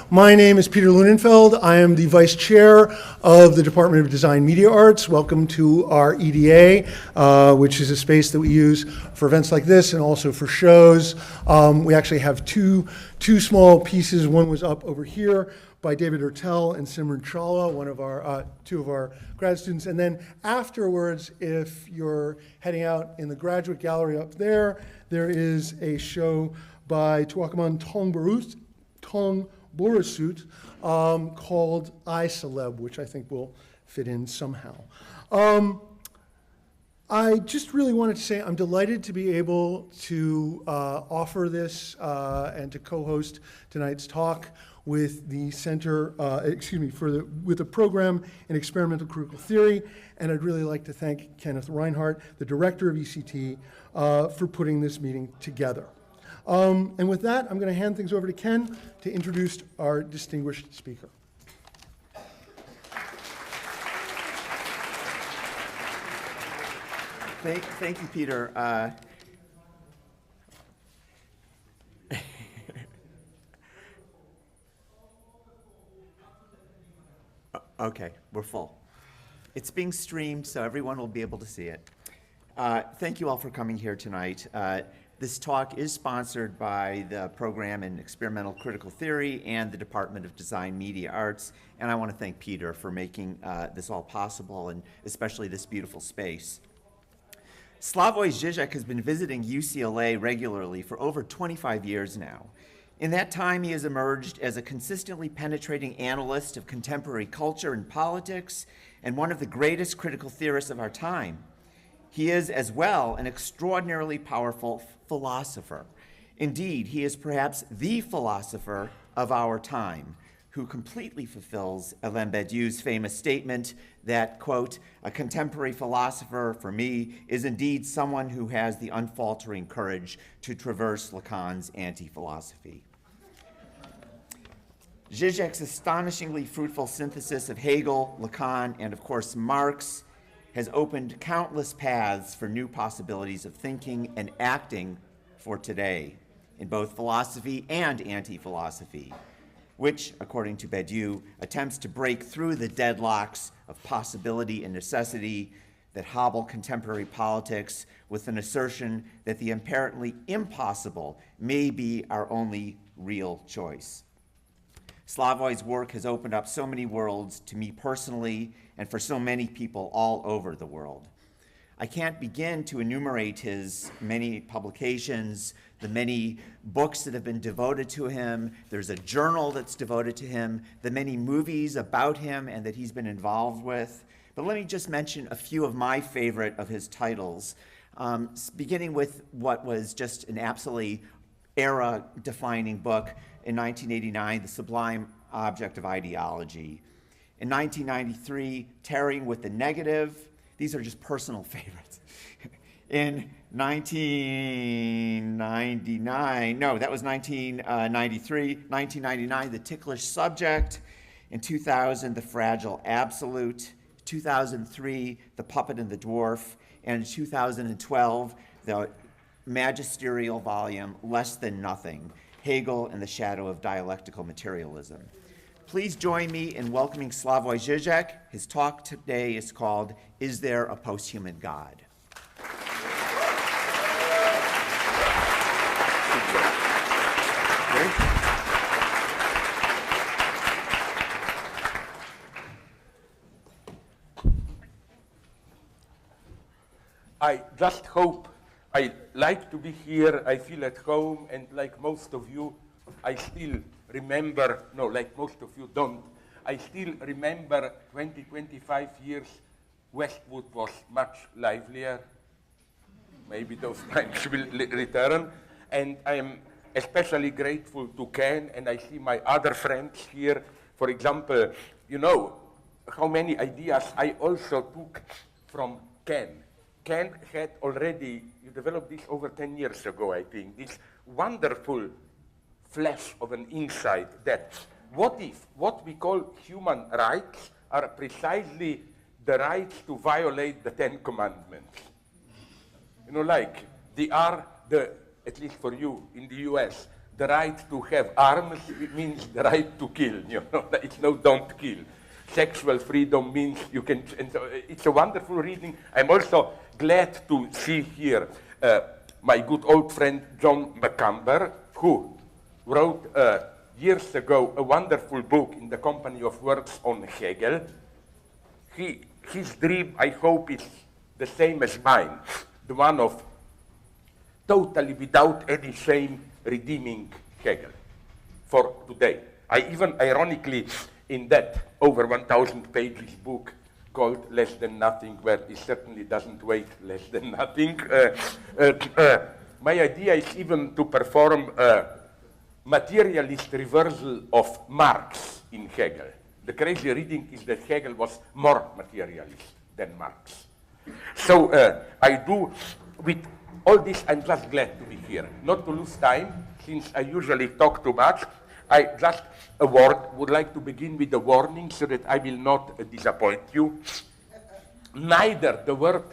My name is Peter Lunenfeld. I am the Vice Chair of the Department of Design Media Arts. Welcome to our EDA, which is a space that we use for events like this and also for shows. We actually have two small pieces. One was up over here by David Ertel and Simran Chawla, two of our grad students. And then afterwards, if you're heading out in the graduate gallery up there, there is a show by Tuakaman Tongborasut called I Celeb, which I think will fit in somehow. I just really wanted to say I'm delighted to be able to offer this and to co-host tonight's talk with the Center, with the program in Experimental Critical Theory, and I'd really like to thank Kenneth Reinhardt, the director of ECT, for putting this meeting together. And with that, I'm going to hand things over to Ken to introduce our distinguished speaker. Thank you, Peter. Okay, we're full. It's being streamed, so everyone will be able to see it. Thank you all for coming here tonight. This talk is sponsored by the program in Experimental Critical Theory and the Department of Design Media Arts, and I want to thank Peter for making this all possible, and especially this beautiful space. Slavoj Žižek has been visiting UCLA regularly for over 25 years now. In that time, he has emerged as a consistently penetrating analyst of contemporary culture and politics, and one of the greatest critical theorists of our time. He is, as well, an extraordinarily powerful philosopher. Indeed, he is perhaps the philosopher of our time, who completely fulfills Alain Badiou's famous statement that, quote, "A contemporary philosopher, for me, is indeed someone who has the unfaltering courage to traverse Lacan's anti-philosophy." Zizek's astonishingly fruitful synthesis of Hegel, Lacan, and of course Marx has opened countless paths for new possibilities of thinking and acting for today in both philosophy and anti-philosophy, which, according to Badiou, attempts to break through the deadlocks of possibility and necessity that hobble contemporary politics with an assertion that the apparently impossible may be our only real choice. Slavoj's work has opened up so many worlds to me personally and for so many people all over the world. I can't begin to enumerate his many publications, the many books that have been devoted to him. There's a journal that's devoted to him, the many movies about him and that he's been involved with. But let me just mention a few of my favorite of his titles, beginning with what was just an absolutely era-defining book in 1989, The Sublime Object of Ideology. In 1993, Tarrying with the Negative. These are just personal favorites. In 1999, The Ticklish Subject. In 2000, The Fragile Absolute. 2003, The Puppet and the Dwarf. And in 2012, the magisterial volume, Less Than Nothing, Hegel and the Shadow of Dialectical Materialism. Please join me in welcoming Slavoj Žižek. His talk today is called, Is There a Posthuman God? I just hope I like to be here. I feel at home, and like most of you, I still remember, no, like most of you don't, I still remember 20, 25 years, Westwood was much livelier. Maybe those times will return. And I am especially grateful to Ken, and I see my other friends here. For example, you know how many ideas I also took from Ken. Ken had already, you developed this over 10 years ago, I think, this wonderful flash of an insight that what if what we call human rights are precisely the rights to violate the 10 Commandments? You know, like they are the, at least for you in the US, the right to have arms means the right to kill. You know, it's no don't kill. Sexual freedom means you can, and so it's a wonderful reading. I'm also glad to see here my good old friend John McCumber, who wrote years ago a wonderful book in the company of works on Hegel. His dream, I hope, is the same as mine, the one of totally without any shame redeeming Hegel for today. I even ironically, in that over 1,000 pages book called Less Than Nothing, where it certainly doesn't weigh less than nothing, my idea is even to perform a materialist reversal of Marx in Hegel. The crazy reading is that Hegel was more materialist than Marx. So I do, with all this, I'm just glad to be here. Not to lose time, since I usually talk too much, I just would like to begin with a warning so that I will not disappoint you. Neither the word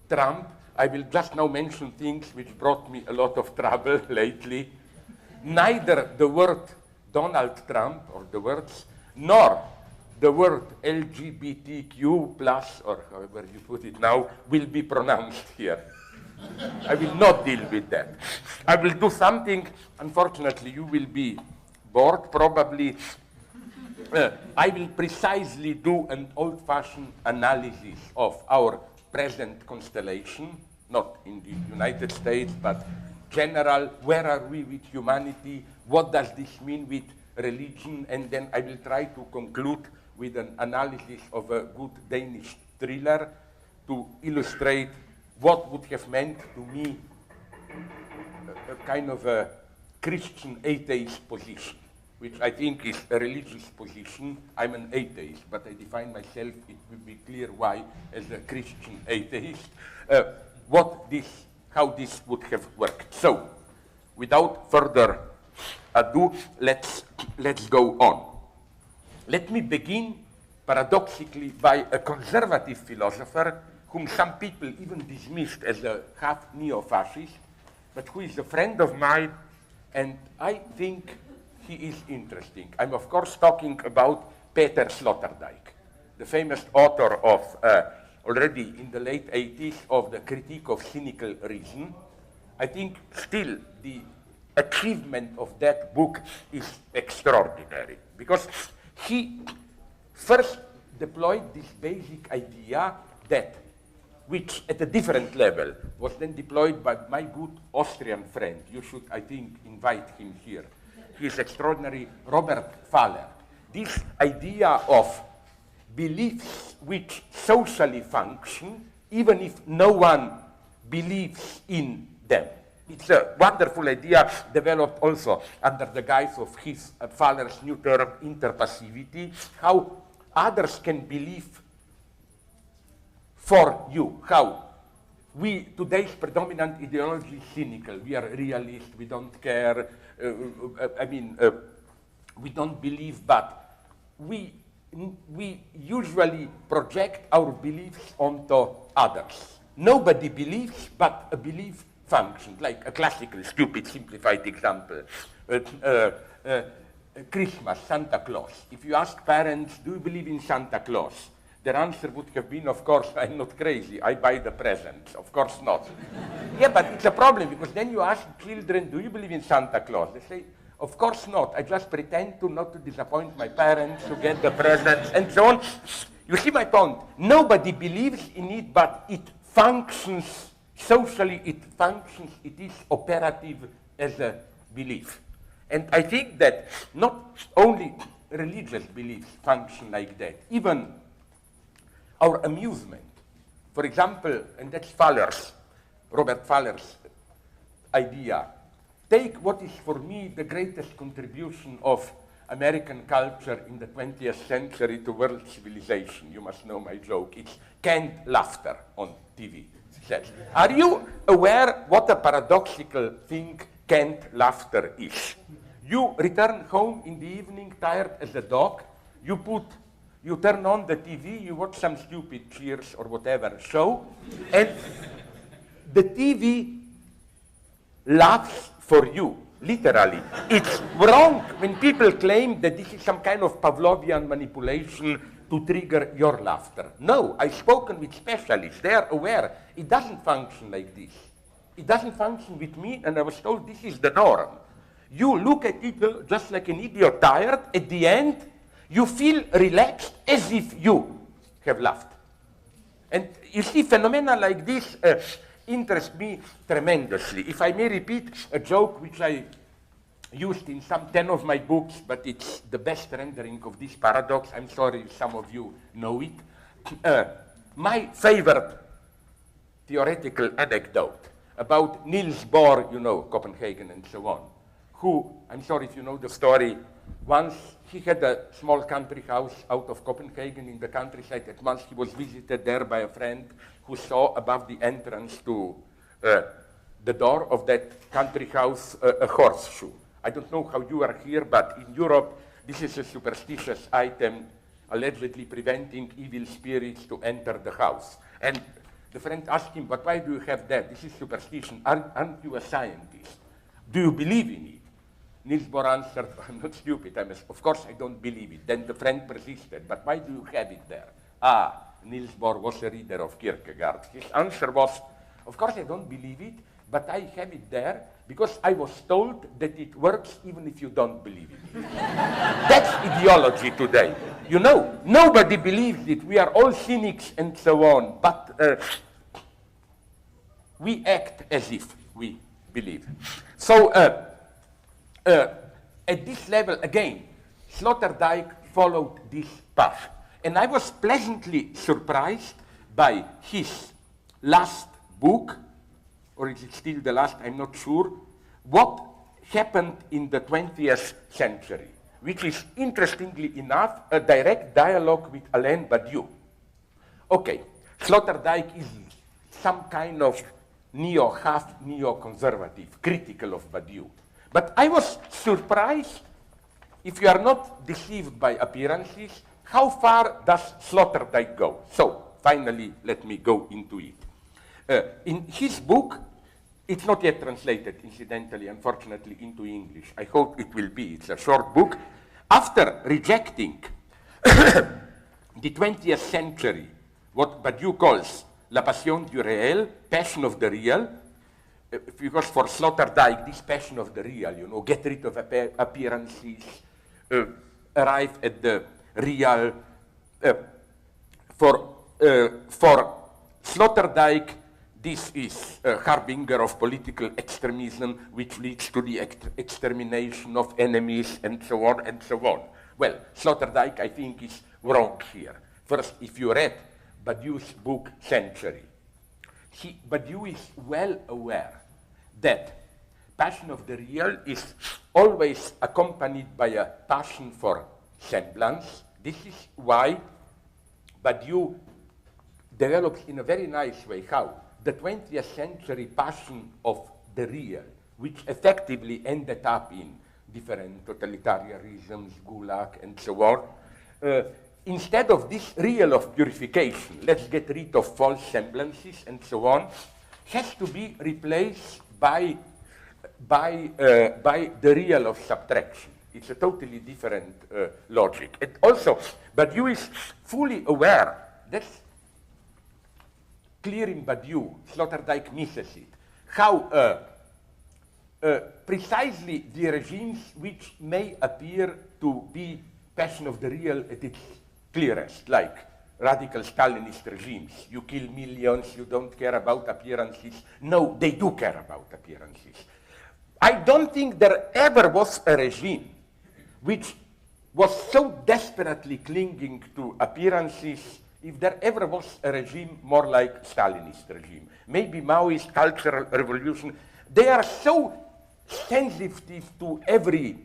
Trump, I will just now mention things which brought me a lot of trouble lately. Neither the word Donald Trump, or the words, nor the word LGBTQ plus, or however you put it now, will be pronounced here. I will not deal with that. I will do something, unfortunately you will be bored probably. I will precisely do an old-fashioned analysis of our present constellation, not in the United States, but general, where are we with humanity, what does this mean with religion, and then I will try to conclude with an analysis of a good Danish thriller to illustrate what would have meant to me a kind of a Christian atheist position, which I think is a religious position. I'm an atheist, but I define myself, it will be clear why, as a Christian atheist, how this would have worked. So, without further ado, let's go on. Let me begin, paradoxically, by a conservative philosopher whom some people even dismissed as a half neo-fascist, but who is a friend of mine, and I think he is interesting. I'm of course talking about Peter Sloterdijk, the famous author of, already in the late 80s, of the Critique of Cynical Reason. I think still the achievement of that book is extraordinary, because he first deployed this basic idea that, which at a different level was then deployed by my good Austrian friend. You should, I think, invite him here. He is extraordinary, Robert Thaler. This idea of beliefs which socially function, even if no one believes in them. It's a wonderful idea developed also under the guise of his Thaler's new term, interpassivity, how others can believe for you, how today's predominant ideology is cynical. We are realist, we don't care, we don't believe, but we usually project our beliefs onto others. Nobody believes, but a belief functions, like a classical, stupid, simplified example. Christmas, Santa Claus. If you ask parents, do you believe in Santa Claus? Their answer would have been, of course, I'm not crazy, I buy the presents. Of course not. Yeah, but it's a problem, because then you ask children, do you believe in Santa Claus? They say, of course not, I just pretend not to disappoint my parents, to get the presents, and so on. You see my point? Nobody believes in it, but it functions socially, it functions, it is operative as a belief. And I think that not only religious beliefs function like that, even our amusement. For example, and that's Robert Thaler's idea. Take what is for me the greatest contribution of American culture in the 20th century to world civilization. You must know my joke. It's canned laughter on TV. Are you aware what a paradoxical thing canned laughter is? You return home in the evening tired as a dog, you turn on the TV, you watch some stupid Cheers or whatever show, and the TV laughs for you. literally. It's wrong when people claim that this is some kind of Pavlovian manipulation to trigger your laughter. No, I've spoken with specialists. They are aware it doesn't function like this. It doesn't function with me, and I was told this is the norm. You look at it just like an idiot tired. At the end, you feel relaxed as if you have laughed. And you see, phenomena like this interest me tremendously. If I may repeat a joke which I used in some 10 of my books, but it's the best rendering of this paradox. I'm sorry if some of you know it. My favorite theoretical anecdote about Niels Bohr, you know, Copenhagen and so on, who, I'm sorry if you know the story, once he had a small country house out of Copenhagen in the countryside. At once he was visited there by a friend who saw above the entrance to the door of that country house a horseshoe. I don't know how you are here, but in Europe, this is a superstitious item allegedly preventing evil spirits to enter the house. And the friend asked him, but why do you have that? This is superstition. Aren't you a scientist? Do you believe in it? Niels Bohr answered, I'm not stupid. Of course I don't believe it. Then the friend persisted, but why do you have it there? Niels Bohr was a reader of Kierkegaard. His answer was, of course I don't believe it, but I have it there because I was told that it works even if you don't believe it. That's ideology today. You know, nobody believes it. We are all cynics and so on, but we act as if we believe. So at this level, again, Sloterdijk followed this path. And I was pleasantly surprised by his last book, or is it still the last, I'm not sure, what happened in the 20th century, which is, interestingly enough, a direct dialogue with Alain Badiou. Okay, Sloterdijk is some kind of half neo-conservative, critical of Badiou. But I was surprised, if you are not deceived by appearances, how far does Sloterdijk go? So, finally, let me go into it. In his book, it's not yet translated, incidentally, unfortunately, into English. I hope it will be. It's a short book. After rejecting the 20th century, what Badiou calls la passion du réel, passion of the real, because for Sloterdijk, this passion of the real, you know, get rid of appearances, arrive at the real. For Sloterdijk, this is a harbinger of political extremism, which leads to the extermination of enemies, and so on and so on. Well, Sloterdijk, I think, is wrong here. First, if you read Badiou's book, Century, Badiou is well aware that passion of the real is always accompanied by a passion for semblance. This is why Badiou develops in a very nice way how the 20th century passion of the real, which effectively ended up in different totalitarianisms, Gulag, and so on, instead of this real of purification, let's get rid of false semblances and so on, has to be replaced by the real of subtraction. It's a totally different logic. And also, Badiou is fully aware, that's clear in Badiou, Sloterdijk misses it, how precisely the regimes which may appear to be passion of the real at its clearest, like radical Stalinist regimes. You kill millions, you don't care about appearances. No, they do care about appearances. I don't think there ever was a regime which was so desperately clinging to appearances, if there ever was a regime more like Stalinist regime. Maybe Maoist cultural revolution. They are so sensitive to every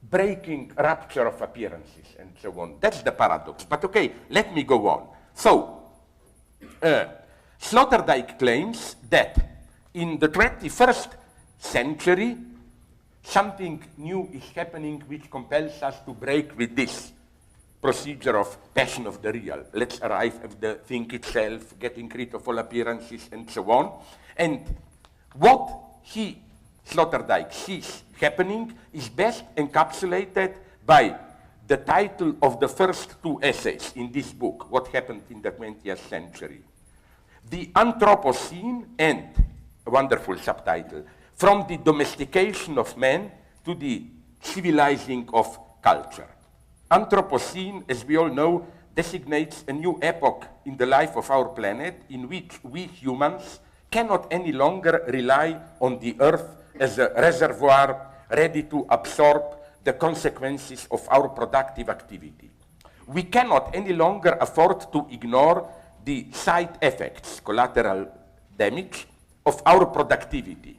breaking rupture of appearances and so on. That's the paradox. But okay, let me go on. So, Sloterdijk claims that in the 21st century, something new is happening which compels us to break with this procedure of passion of the real. Let's arrive at the thing itself, getting rid of all appearances and so on. And what Sloterdijk sees happening is best encapsulated by the title of the first two essays in this book, What Happened in the 20th Century. The Anthropocene and, a wonderful subtitle, From the Domestication of Man to the Civilizing of Culture. Anthropocene, as we all know, designates a new epoch in the life of our planet in which we humans cannot any longer rely on the earth as a reservoir ready to absorb the consequences of our productive activity. We cannot any longer afford to ignore the side effects, collateral damage, of our productivity.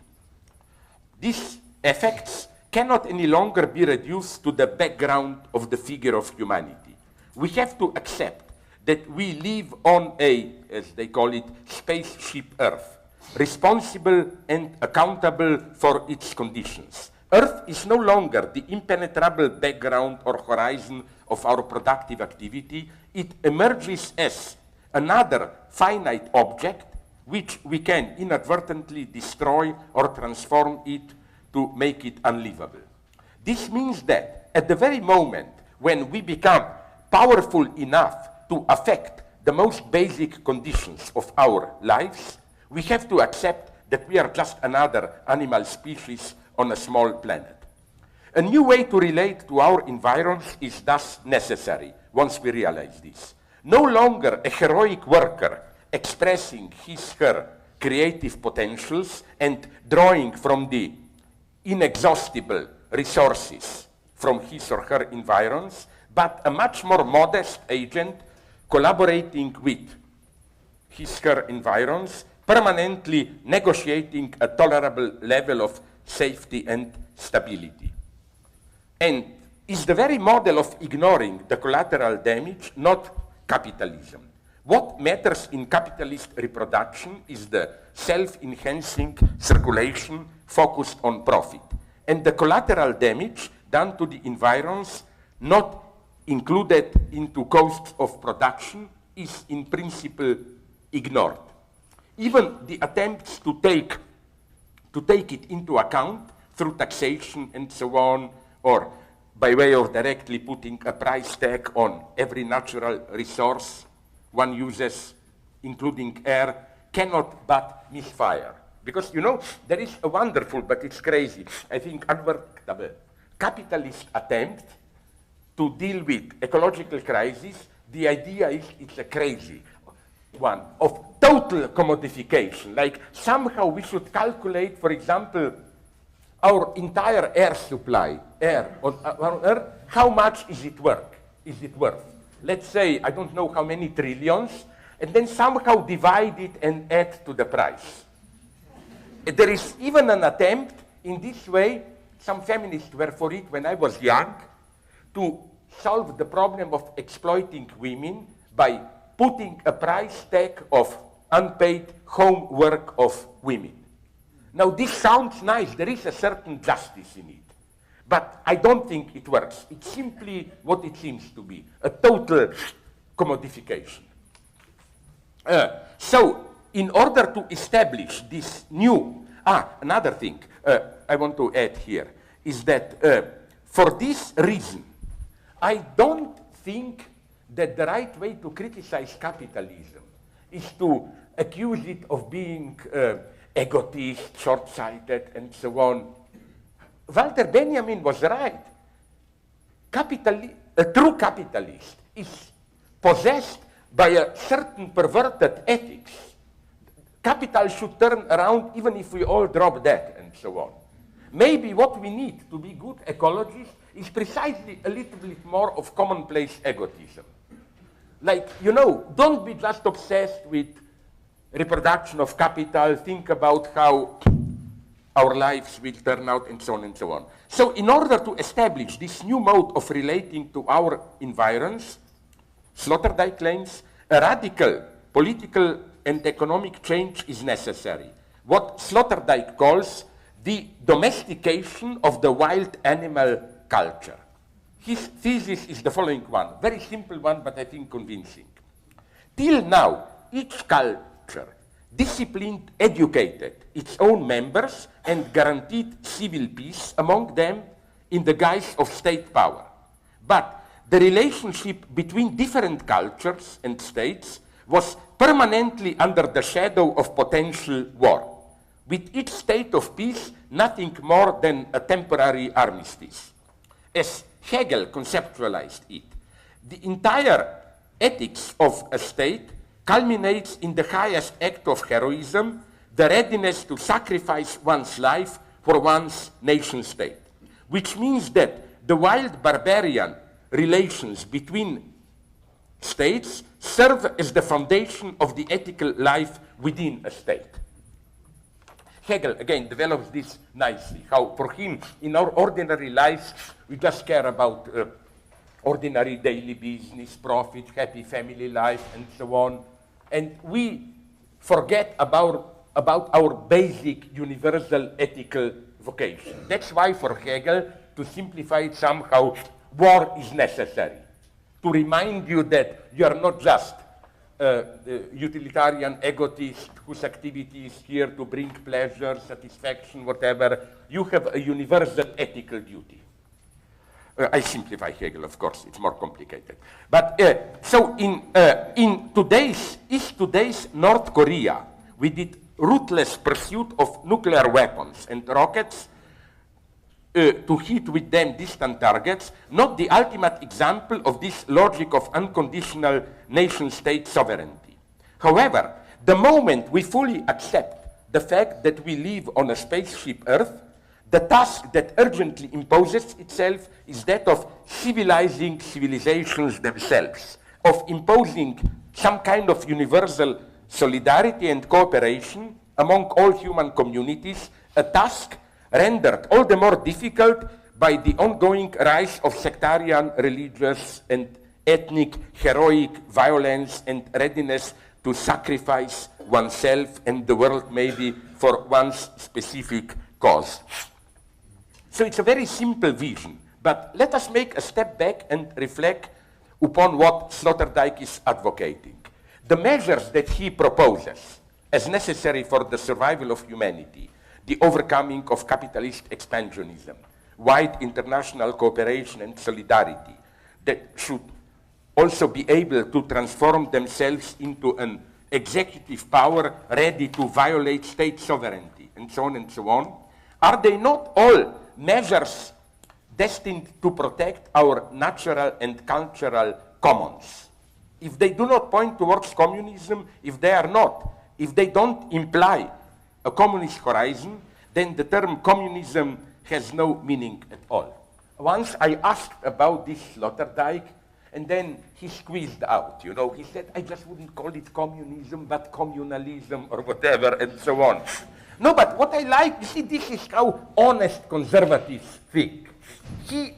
These effects cannot any longer be reduced to the background of the figure of humanity. We have to accept that we live on a, as they call it, spaceship Earth, responsible and accountable for its conditions. Earth is no longer the impenetrable background or horizon of our productive activity. It emerges as another finite object which we can inadvertently destroy or transform it to make it unlivable. This means that at the very moment when we become powerful enough to affect the most basic conditions of our lives, we have to accept that we are just another animal species on a small planet. A new way to relate to our environs is thus necessary once we realize this. No longer a heroic worker expressing his/her creative potentials and drawing from the inexhaustible resources from his or her environs, but a much more modest agent collaborating with his/her environs, permanently negotiating a tolerable level of safety and stability. And is the very model of ignoring the collateral damage not capitalism? What matters in capitalist reproduction is the self-enhancing circulation focused on profit. And the collateral damage done to the environs not included into costs of production is in principle ignored. Even the attempts to take it into account through taxation and so on, or by way of directly putting a price tag on every natural resource one uses, including air, cannot but misfire. Because, you know, there is a wonderful, but it's crazy, I think unworkable, capitalist attempt to deal with ecological crisis. The idea is it's a crazy one of total commodification. Like somehow we should calculate, for example, our entire air supply, air on Earth, how much is it worth? Let's say, I don't know how many trillions, and then somehow divide it and add to the price. There is even an attempt in this way, some feminists were for it when I was young, to solve the problem of exploiting women by putting a price tag of unpaid homework of women. Now this sounds nice, there is a certain justice in it, but I don't think it works. It's simply what it seems to be, a total commodification. So in order to establish this new, another thing I want to add here is that for this reason, I don't think that the right way to criticize capitalism is to accuse it of being egotist, short-sighted, and so on. Walter Benjamin was right. A true capitalist is possessed by a certain perverted ethics. Capital should turn around even if we all drop dead, and so on. Maybe what we need to be good ecologists is precisely a little bit more of commonplace egotism. Like, you know, don't be just obsessed with reproduction of capital, think about how our lives will turn out, and so on and so on. So in order to establish this new mode of relating to our environs, Sloterdijk claims a radical political and economic change is necessary. What Sloterdijk calls the domestication of the wild animal culture. His thesis is the following one, very simple one, but I think convincing. Till now, each culture disciplined, educated its own members and guaranteed civil peace among them in the guise of state power. But the relationship between different cultures and states was permanently under the shadow of potential war, with each state of peace nothing more than a temporary armistice. As Hegel conceptualized it, the entire ethics of a state culminates in the highest act of heroism, the readiness to sacrifice one's life for one's nation state, which means that the wild barbarian relations between states serve as the foundation of the ethical life within a state. Hegel, again, develops this nicely, how for him, in our ordinary lives, we just care about ordinary daily business, profit, happy family life, and so on. And we forget about our basic universal ethical vocation. That's why for Hegel, to simplify it somehow, war is necessary. To remind you that you are not just utilitarian egotist whose activity is here to bring pleasure, satisfaction, whatever. You have a universal ethical duty. I simplify Hegel, of course, it's more complicated. But so in today's North Korea, with its ruthless pursuit of nuclear weapons and rockets to hit with them distant targets, not the ultimate example of this logic of unconditional nation-state sovereignty. However, the moment we fully accept the fact that we live on a spaceship Earth, the task that urgently imposes itself is that of civilizing civilizations themselves, of imposing some kind of universal solidarity and cooperation among all human communities, a task rendered all the more difficult by the ongoing rise of sectarian, religious, and ethnic heroic violence and readiness to sacrifice oneself and the world maybe for one's specific cause. So it's a very simple vision, but let us make a step back and reflect upon what Sloterdijk is advocating. The measures that he proposes as necessary for the survival of humanity, the overcoming of capitalist expansionism, wide international cooperation and solidarity that should also be able to transform themselves into an executive power ready to violate state sovereignty, and so on, are they not all measures destined to protect our natural and cultural commons? If they do not point towards communism, if they don't imply a communist horizon, then the term communism has no meaning at all. Once I asked about this Sloterdijk, and then he squeezed out, you know, he said, I just wouldn't call it communism, but communalism or whatever, and so on. No, but what I like, you see, this is how honest conservatives think.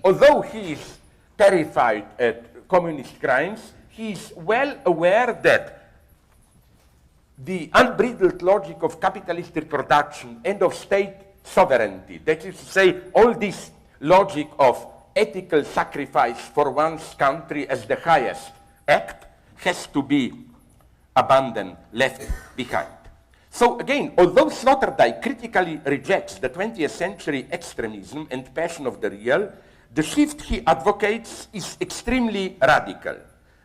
Although he is terrified at communist crimes, he is well aware that the unbridled logic of capitalist reproduction and of state sovereignty, that is to say, all this logic of ethical sacrifice for one's country as the highest act, has to be abandoned, left behind. So again, although Sloterdijk critically rejects the 20th century extremism and passion of the real, the shift he advocates is extremely radical,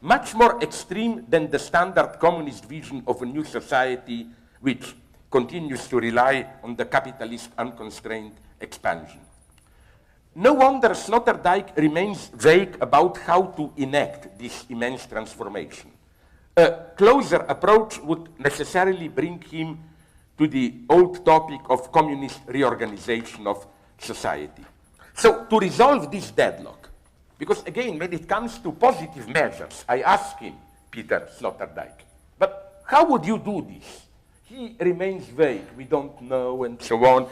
much more extreme than the standard communist vision of a new society which continues to rely on the capitalist unconstrained expansion. No wonder Sloterdijk remains vague about how to enact this immense transformation. A closer approach would necessarily bring him to the old topic of communist reorganization of society. So to resolve this deadlock, because again, when it comes to positive measures, I ask him, Peter Sloterdijk, but how would you do this? He remains vague, we don't know, and so on.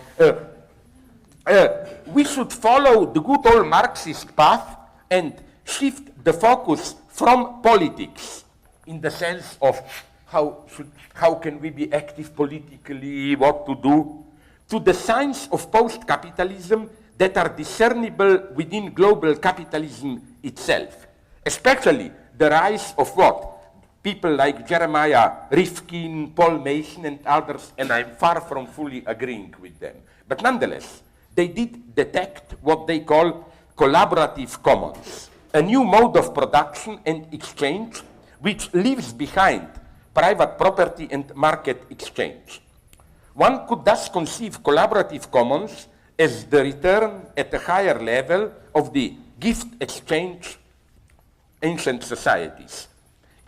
We should follow the good old Marxist path and shift the focus from politics in the sense of how can we be active politically, what to do, to the signs of post-capitalism that are discernible within global capitalism itself, especially the rise of what? people like Jeremiah Rifkin, Paul Mason, and others, and I'm far from fully agreeing with them. But nonetheless, they did detect what they call collaborative commons, a new mode of production and exchange which leaves behind private property and market exchange. One could thus conceive collaborative commons as the return at a higher level of the gift exchange ancient societies.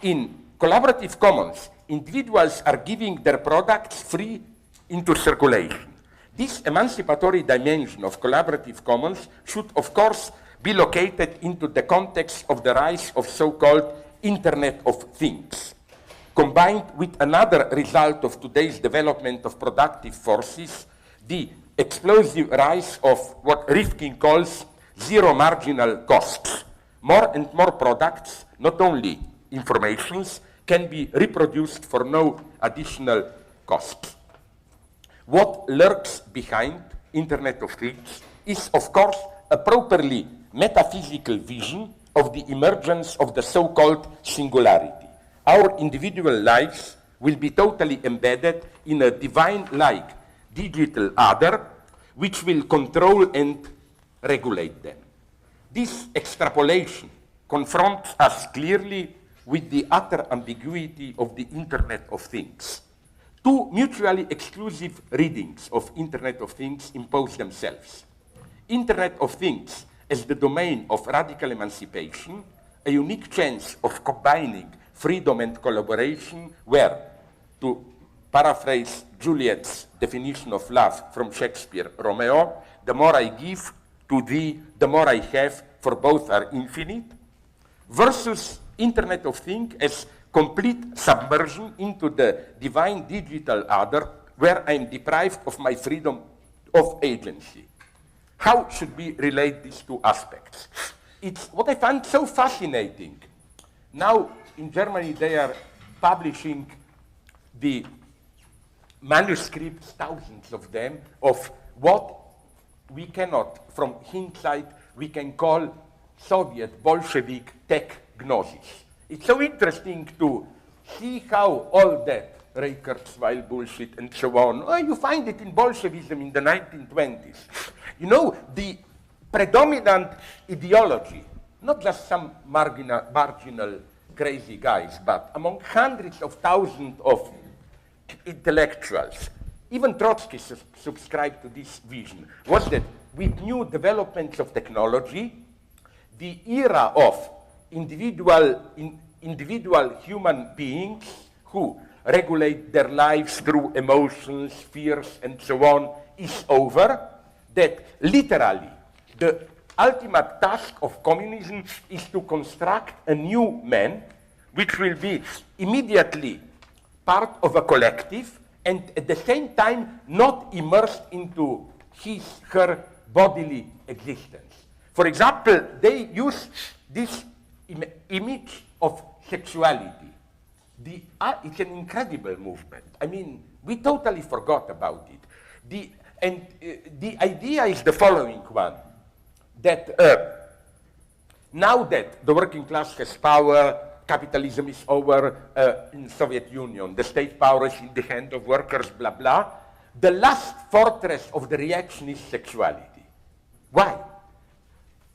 In collaborative commons, individuals are giving their products free into circulation. This emancipatory dimension of collaborative commons should, of course, be located into the context of the rise of so-called Internet of Things, combined with another result of today's development of productive forces, the explosive rise of what Rifkin calls zero marginal costs. More and more products, not only informations, can be reproduced for no additional cost. What lurks behind Internet of Things is, of course, a properly metaphysical vision of the emergence of the so-called singularity. Our individual lives will be totally embedded in a divine-like digital other, which will control and regulate them. This extrapolation confronts us clearly with the utter ambiguity of the Internet of Things. Two mutually exclusive readings of Internet of Things impose themselves. Internet of Things as the domain of radical emancipation, a unique chance of combining freedom and collaboration where, to paraphrase Juliet's definition of love from Shakespeare, Romeo, the more I give to thee, the more I have, for both are infinite, versus Internet of Things as complete submersion into the divine digital other, where I am deprived of my freedom of agency. How should we relate these two aspects? It's what I find so fascinating. Now, in Germany, they are publishing the manuscripts, thousands of them, of what we cannot, from hindsight, we can call Soviet Bolshevik tech gnosis. It's so interesting to see how all that Reichardsweil bullshit and so on, you find it in Bolshevism in the 1920s. You know, the predominant ideology, not just some marginal crazy guys, but among hundreds of thousands of intellectuals, even Trotsky subscribed to this vision, was that with new developments of technology, the era of individual human beings who regulate their lives through emotions, fears, and so on is over, that literally the ultimate task of communism is to construct a new man which will be immediately part of a collective and at the same time not immersed into her bodily existence. For example, they use this image of sexuality. It's an incredible movement. I mean, we totally forgot about it. The idea is the following one, that now that the working class has power, capitalism is over in Soviet Union, the state power is in the hand of workers, blah, blah, the last fortress of the reaction is sexuality. Why?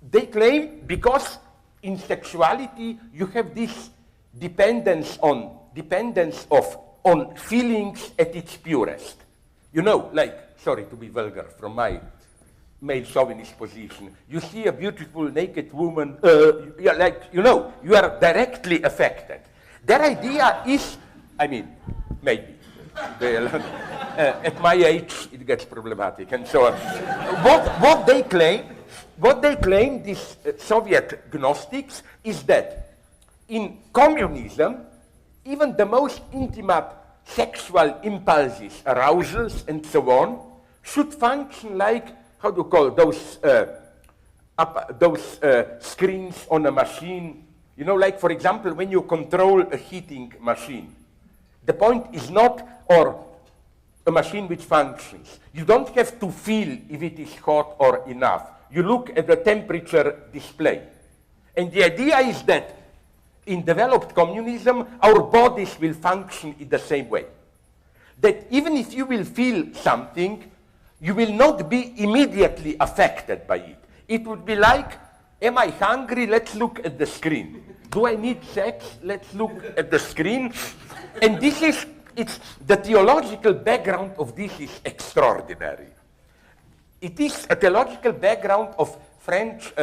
They claim because in sexuality you have this dependence on feelings at its purest. You know, like, sorry to be vulgar from my male chauvinist position, you see a beautiful naked woman, you are directly affected. Their idea is, I mean, maybe. At my age, it gets problematic and so on. What they claim, these Soviet Gnostics, is that in communism, even the most intimate sexual impulses, arousals, and so on, should function like, how do you call those screens on a machine? You know, like, for example, when you control a heating machine, the point is not, or a machine which functions. You don't have to feel if it is hot or enough. You look at the temperature display. And the idea is that in developed communism, our bodies will function in the same way. That even if you will feel something, you will not be immediately affected by it. It would be like, am I hungry? Let's look at the screen. Do I need sex? Let's look at the screen. And this is, the theological background of this is extraordinary. It is a theological background of French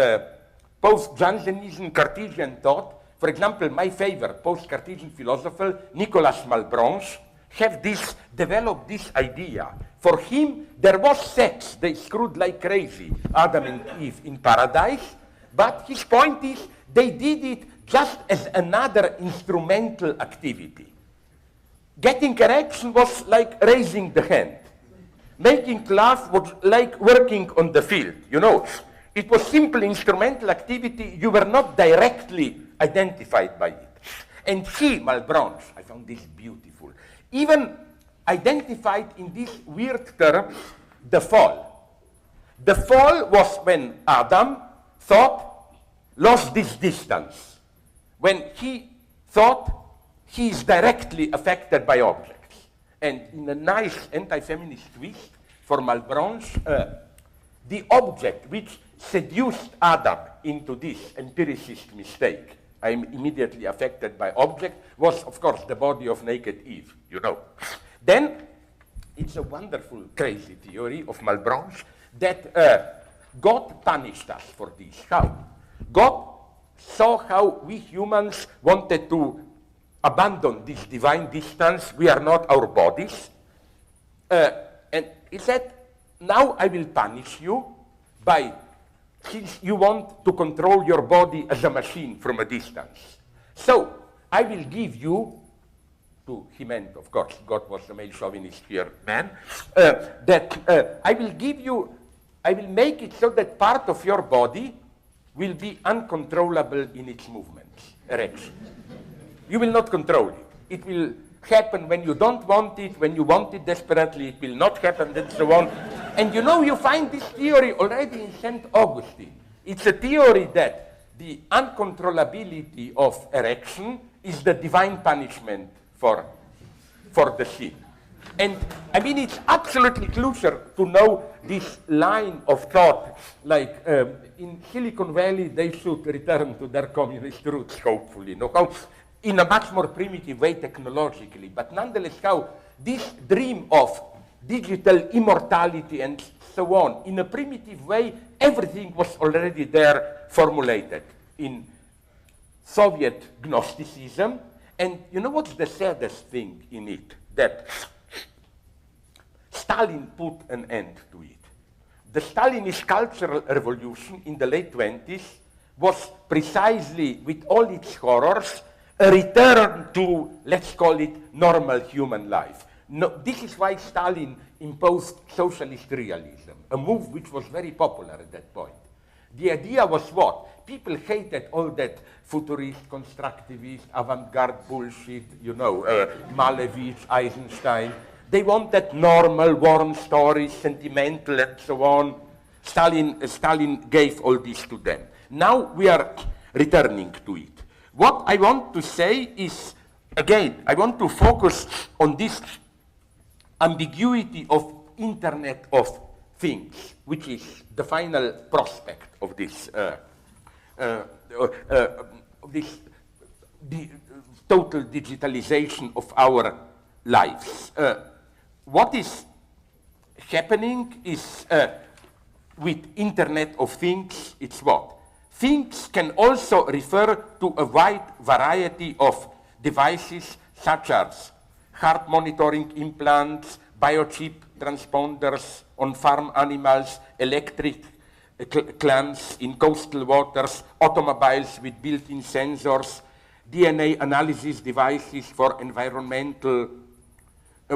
post-Jansenism Cartesian thought. For example, my favorite post-Cartesian philosopher, Nicolas Malebranche, developed this idea. For him, there was sex. They screwed like crazy, Adam and Eve in paradise. But his point is, they did it just as another instrumental activity. Getting erection was like raising the hand. Making love was like working on the field, you know. It was simple instrumental activity. You were not directly identified by it. And he, Malebranche, I found this beautiful, even identified in this weird term the fall. The fall was when Adam lost this distance. When he thought he is directly affected by objects. And in a nice anti-feminist twist for Malebranche, the object which seduced Adam into this empiricist mistake, I am immediately affected by object, was of course the body of naked Eve, you know. Then, it's a wonderful, crazy theory of Malebranche that God punished us for this. How? God saw how we humans wanted to abandon this divine distance. We are not our bodies. And he said, now I will punish you by, since you want to control your body as a machine from a distance. So, I will give you, he meant, of course, God was a male chauvinist here, man, I will make it so that part of your body will be uncontrollable in its movements, erection. You will not control it. It will happen when you don't want it, when you want it desperately, it will not happen, and so on. And you know, you find this theory already in St. Augustine. It's a theory that the uncontrollability of erection is the divine punishment for the sin. And I mean, it's absolutely crucial to know this line of thought. Like in Silicon Valley, they should return to their communist roots, hopefully. You know, how, in a much more primitive way technologically, but nonetheless how this dream of digital immortality and so on, in a primitive way, everything was already there formulated in Soviet Gnosticism. And you know what's the saddest thing in it? That Stalin put an end to it. The Stalinist cultural revolution in the late 20s was precisely, with all its horrors, a return to, let's call it, normal human life. No, this is why Stalin imposed socialist realism, a move which was very popular at that point. The idea was what? People hated all that futurist, constructivist, avant-garde bullshit, you know, Malevich, Eisenstein. They wanted normal, warm stories, sentimental, and so on. Stalin gave all this to them. Now we are returning to it. What I want to say is, again, I want to focus on this ambiguity of Internet of Things, which is the final prospect of this, the total digitalization of our lives. What is happening is with Internet of Things, it's what? Things can also refer to a wide variety of devices such as heart monitoring implants, biochip transponders on farm animals, electric clamps in coastal waters, automobiles with built-in sensors, DNA analysis devices for environmental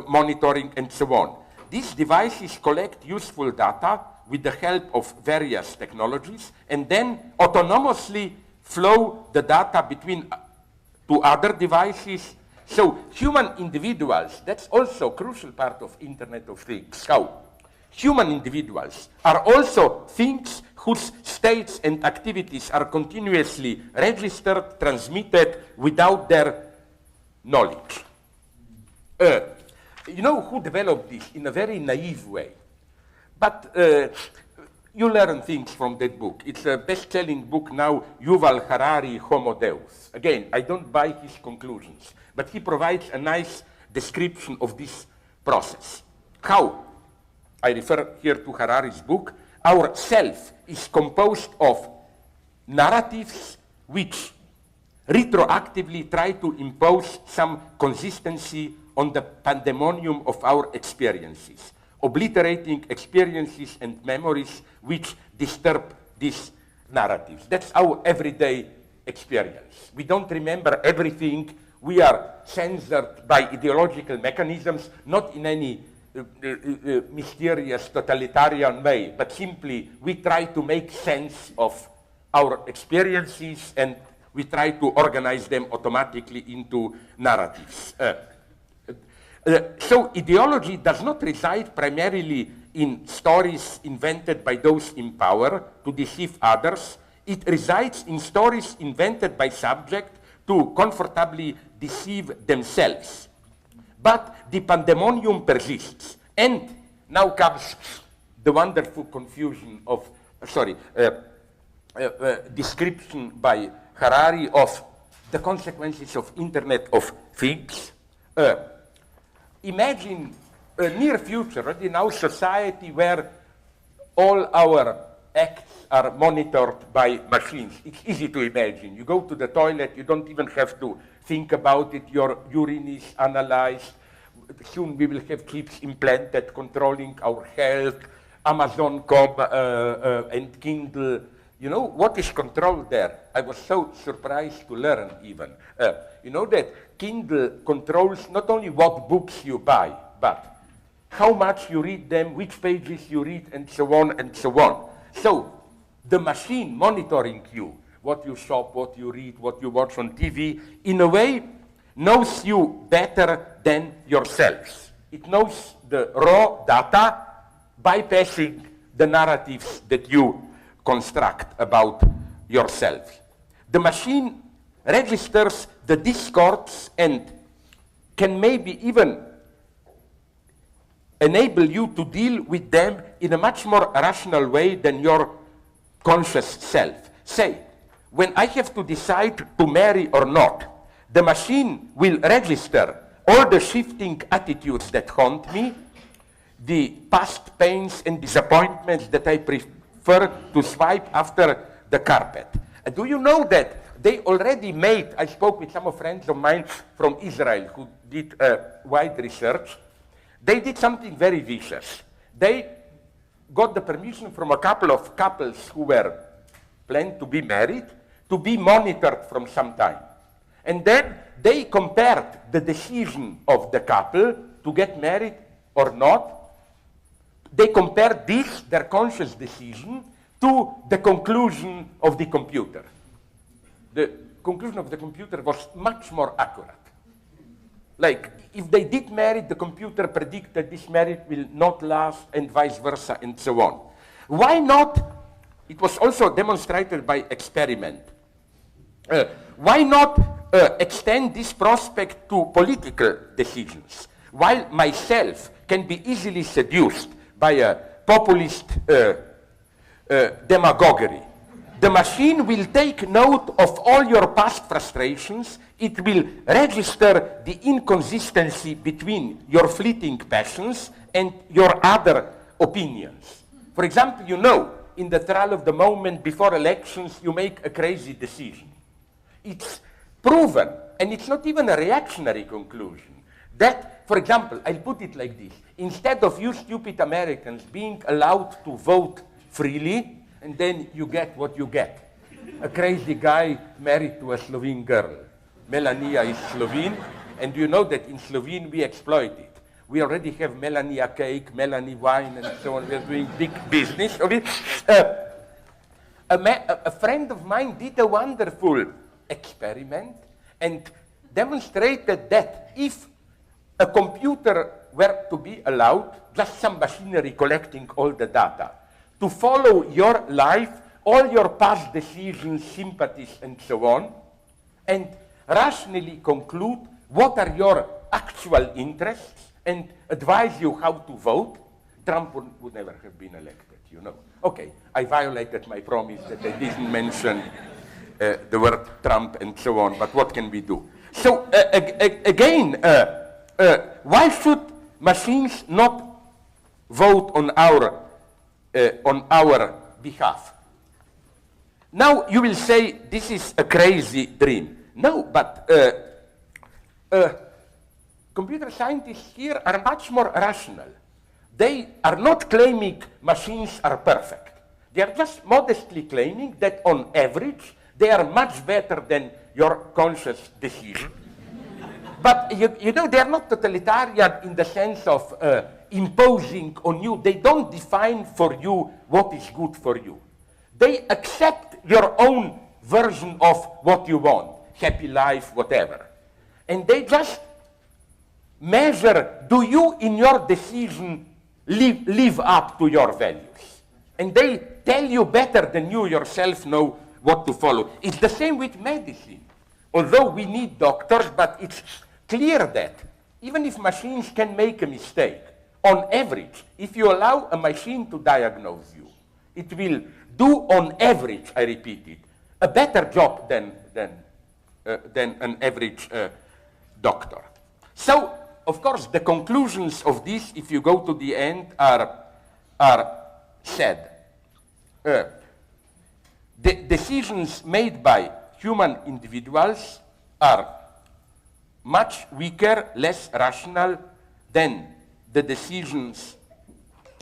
monitoring, and so on. These devices collect useful data with the help of various technologies and then autonomously flow the data between to other devices. So human individuals, that's also a crucial part of Internet of Things. How human individuals are also things whose states and activities are continuously registered, transmitted without their knowledge. You know who developed this in a very naive way? But you learn things from that book. It's a best-selling book now, Yuval Harari, Homo Deus. Again, I don't buy his conclusions, but he provides a nice description of this process. How, I refer here to Harari's book, our self is composed of narratives which retroactively try to impose some consistency on the pandemonium of our experiences, obliterating experiences and memories which disturb these narratives. That's our everyday experience. We don't remember everything. We are censored by ideological mechanisms, not in any mysterious totalitarian way, but simply we try to make sense of our experiences and we try to organize them automatically into narratives. So ideology does not reside primarily in stories invented by those in power to deceive others. It resides in stories invented by subjects to comfortably deceive themselves. But the pandemonium persists. And now comes the wonderful confusion of, description by Harari of the consequences of Internet of Things. Imagine a near future in our society where all our acts are monitored by machines. It's easy to imagine. You go to the toilet, you don't even have to think about it. Your urine is analyzed. Soon we will have chips implanted controlling our health. Amazon.com and Kindle. You know what is controlled there? I was so surprised to learn even. You know that Kindle controls not only what books you buy, but how much you read them, which pages you read, and so on and so on. So the machine monitoring you, what you shop, what you read, what you watch on TV, in a way knows you better than yourselves. It knows the raw data, bypassing the narratives that you construct about yourself. The machine registers the discords and can maybe even enable you to deal with them in a much more rational way than your conscious self. Say, when I have to decide to marry or not, the machine will register all the shifting attitudes that haunt me, the past pains and disappointments that I prefer to swipe after the carpet. Do you know that they already made, I spoke with some friends of mine from Israel who did wide research. They did something very vicious. They got the permission from a couple of couples who were planned to be married to be monitored from some time. And then they compared the decision of the couple to get married or not. They compared this, their conscious decision, to the conclusion of the computer. The conclusion of the computer was much more accurate. Like, if they did marry, the computer predicted this marriage will not last, and vice versa, and so on. Why not? It was also demonstrated by experiment. Why not extend this prospect to political decisions? While myself can be easily seduced by a populist demagoguery, the machine will take note of all your past frustrations. It will register the inconsistency between your fleeting passions and your other opinions. For example, you know, in the trial of the moment before elections, you make a crazy decision. It's proven, and it's not even a reactionary conclusion, that, for example, I'll put it like this. Instead of you stupid Americans being allowed to vote freely, and then you get what you get. A crazy guy married to a Slovene girl. Melania is Slovene, and you know that in Slovene we exploit it. We already have Melania cake, Melanie wine, and so on. We're doing big business of it. A friend of mine did a wonderful experiment and demonstrated that if a computer were to be allowed, just some machinery collecting all the data, to follow your life, all your past decisions, sympathies, and so on, and rationally conclude what are your actual interests and advise you how to vote, Trump would never have been elected, you know. Okay, I violated my promise that I didn't mention the word Trump and so on, but what can we do? So again, why should machines not vote on our behalf? Now you will say this is a crazy dream. No, but computer scientists here are much more rational. They are not claiming machines are perfect. They are just modestly claiming that on average they are much better than your conscious decision. But you know, they are not totalitarian in the sense of imposing on you. They don't define for you what is good for you. They accept your own version of what you want, happy life, whatever. And they just measure, do you in your decision live up to your values? And they tell you better than you yourself know what to follow. It's the same with medicine. Although we need doctors, but it's clear that even if machines can make a mistake, on average, if you allow a machine to diagnose you, it will do on average, I repeat it, a better job than an average doctor. So, of course, the conclusions of this, if you go to the end, are sad. The decisions made by human individuals are much weaker, less rational than the decisions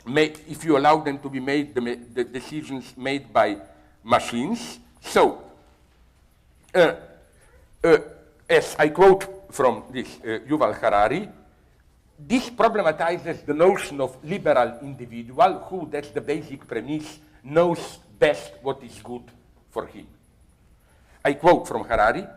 made, if you allow them to be made, the decisions made by machines. So, as I quote from this Yuval Harari, this problematizes the notion of liberal individual who, that's the basic premise, knows best what is good for him. I quote from Harari,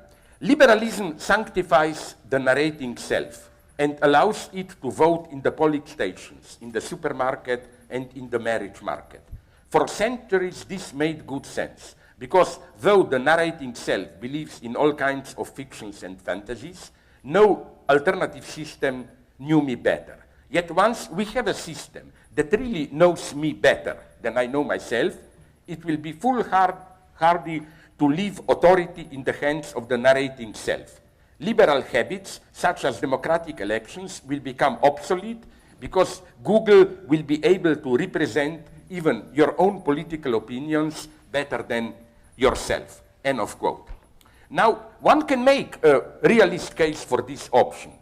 liberalism sanctifies the narrating self and allows it to vote in the polling stations, in the supermarket, and in the marriage market. For centuries, this made good sense, because though the narrating self believes in all kinds of fictions and fantasies, no alternative system knew me better. Yet once we have a system that really knows me better than I know myself, it will be foolhardy to leave authority in the hands of the narrating self. Liberal habits, such as democratic elections, will become obsolete because Google will be able to represent even your own political opinions better than yourself. End of quote. Now, one can make a realist case for this option.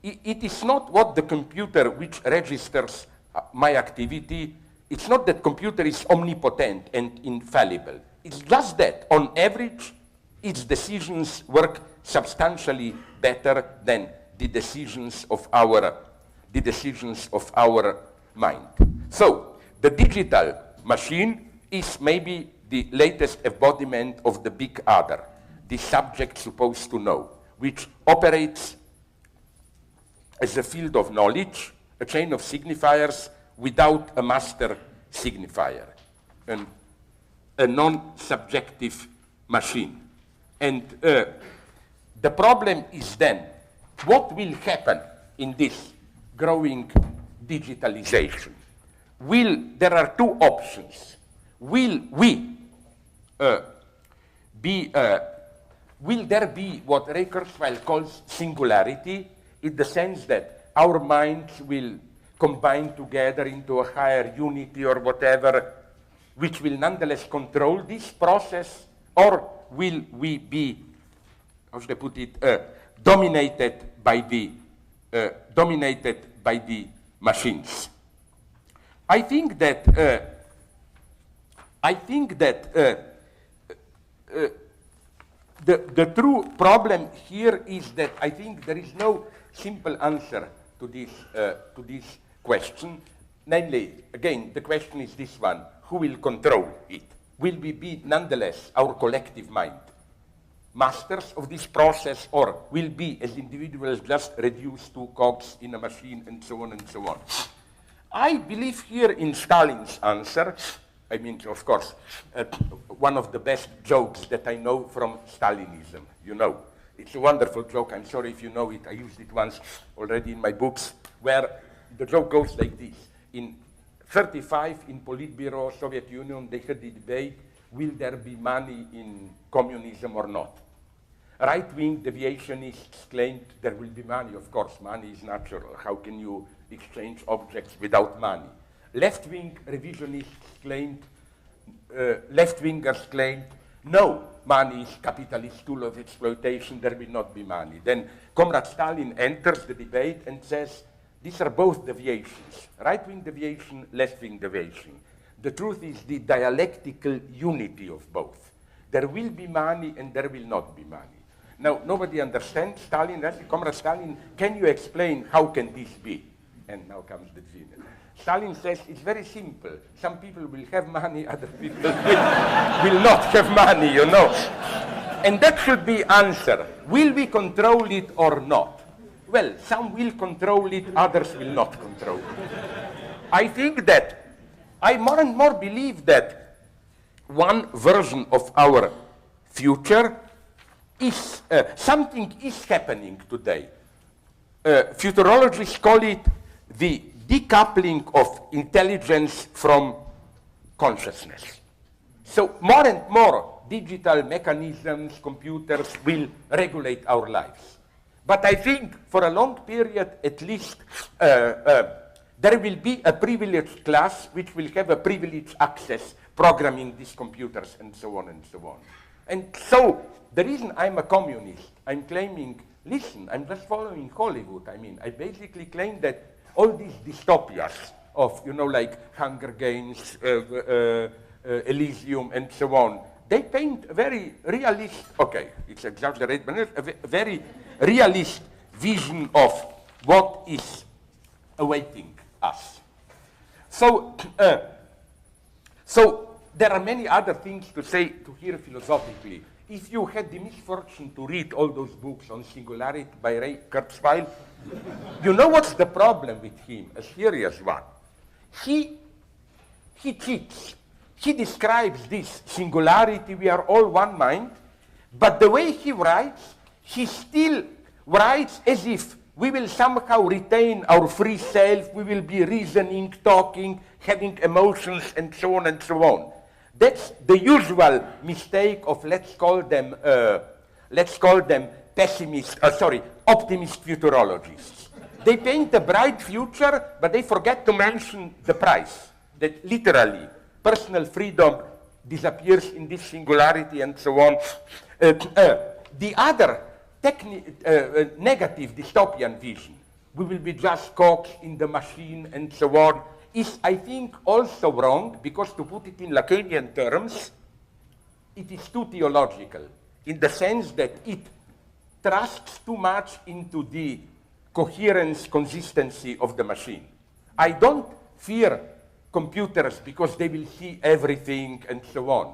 It is not what the computer which registers my activity, it's not that computer is omnipotent and infallible. It's just that, on average, its decisions work substantially better than the decisions of our mind. So, the digital machine is maybe the latest embodiment of the big other, the subject supposed to know, which operates as a field of knowledge, a chain of signifiers without a master signifier, a non-subjective machine. And the problem is then, what will happen in this growing digitalization? There are two options. Will there be what Ray Kurzweil calls singularity, in the sense that our minds will combine together into a higher unity or whatever, which will nonetheless control this process, or will we be, how should I put it, dominated by the machines? I think that the true problem here is that I think there is no simple answer to this question. Namely, again, the question is this one: who will control it? Will we be nonetheless our collective mind masters of this process, or will be as individuals just reduced to cogs in a machine, and so on and so on? I believe here in Stalin's answer, I mean, of course, one of the best jokes that I know from Stalinism, you know. It's a wonderful joke. I'm sorry if you know it. I used it once already in my books, where the joke goes like this. In 1935, in Politburo, Soviet Union, they had the debate, will there be money in communism or not? Right-wing deviationists claimed there will be money. Of course, money is natural. How can you exchange objects without money? Left-wing revisionists claimed, left-wingers claimed, no, money is capitalist tool of exploitation, there will not be money. Then Comrade Stalin enters the debate and says, these are both deviations, right-wing deviation, left-wing deviation. The truth is the dialectical unity of both. There will be money and there will not be money. Now, nobody understands Stalin. Comrade Stalin, can you explain how can this be? And now comes the genius. Stalin says it's very simple. Some people will have money, other people will not have money, you know. And that should be answer. Will we control it or not? Well, some will control it, others will not control it. I think that I more and more believe that one version of our future is, something is happening today. Futurologists call it the decoupling of intelligence from consciousness. So more and more digital mechanisms, computers will regulate our lives. But I think for a long period, at least, there will be a privileged class which will have a privileged access programming these computers and so on and so on. And so the reason I'm a communist, I'm claiming, listen, I'm just following Hollywood. I mean, I basically claim that all these dystopias of, you know, like Hunger Games, Elysium, and so on, they paint a very realist, okay, it's exaggerated, but a very realist vision of what is awaiting us. So, so there are many other things to say, to hear philosophically. If you had the misfortune to read all those books on singularity by Ray Kurzweil, you know what's the problem with him, a serious one. He cheats. He describes this singularity, we are all one mind, but the way he writes, he still writes as if we will somehow retain our free self, we will be reasoning, talking, having emotions, and so on and so on. That's the usual mistake of, let's call them optimist futurologists. They paint a bright future, but they forget to mention the price, that literally personal freedom disappears in this singularity and so on. The other negative dystopian vision, we will be just cogs in the machine and so on, is, I think, also wrong, because to put it in Lacanian terms, it is too theological, in the sense that it trusts too much into the coherence, consistency of the machine. I don't fear computers because they will see everything and so on.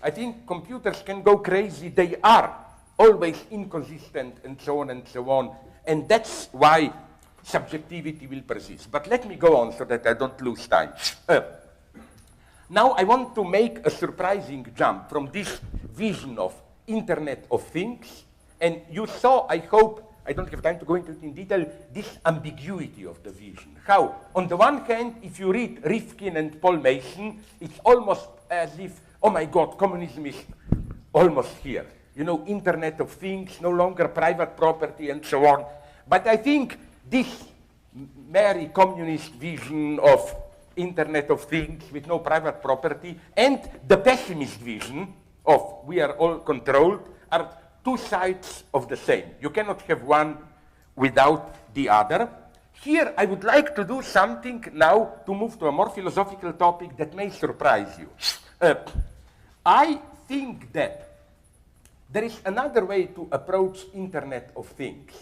I think computers can go crazy. They are always inconsistent and so on and so on. And that's why subjectivity will persist. But let me go on so that I don't lose time. Now I want to make a surprising jump from this vision of Internet of Things. And you saw, I hope, I don't have time to go into it in detail, this ambiguity of the vision. How, on the one hand, if you read Rifkin and Paul Mason, it's almost as if, oh my God, communism is almost here. You know, Internet of Things, no longer private property and so on. But I think this merry communist vision of Internet of Things with no private property and the pessimist vision of we are all controlled are two sides of the same. You cannot have one without the other. Here, I would like to do something now to move to a more philosophical topic that may surprise you. I think that there is another way to approach Internet of Things.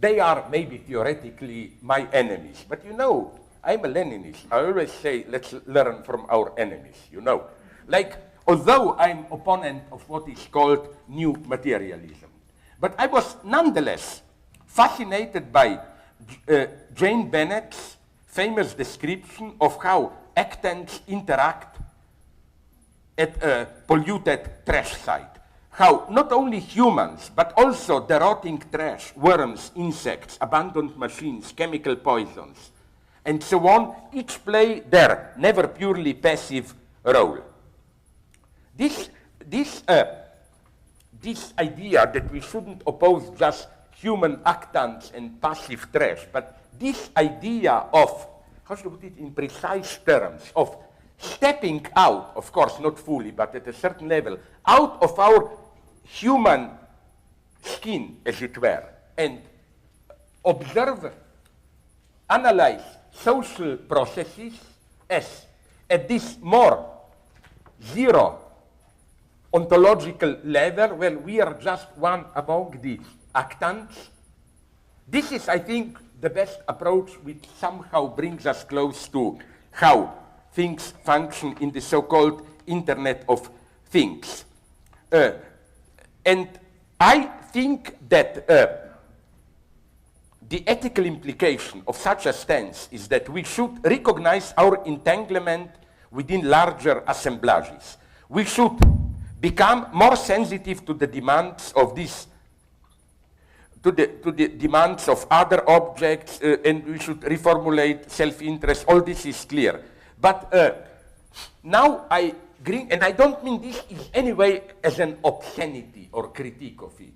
They are maybe theoretically my enemies, but you know, I'm a Leninist. I always say, let's learn from our enemies, you know. Like, although I'm opponent of what is called new materialism, but I was nonetheless fascinated by Jane Bennett's famous description of how actants interact at a polluted trash site. How not only humans, but also the rotting trash, worms, insects, abandoned machines, chemical poisons, and so on, each play their never purely passive role. This idea that we shouldn't oppose just human actants and passive trash, but this idea of, how should I put it in precise terms, of stepping out, of course not fully, but at a certain level, out of our human skin, as it were, and observe, analyze social processes as at this more zero ontological level, where we are just one among the actants. This is, I think, the best approach which somehow brings us close to how things function in the so-called Internet of Things. And I think that the ethical implication of such a stance is that we should recognize our entanglement within larger assemblages. We should become more sensitive to the demands of this, to the demands of other objects, and we should reformulate self-interest. All this is clear. But now I agree, and I don't mean this in any way as an obscenity or critique of it,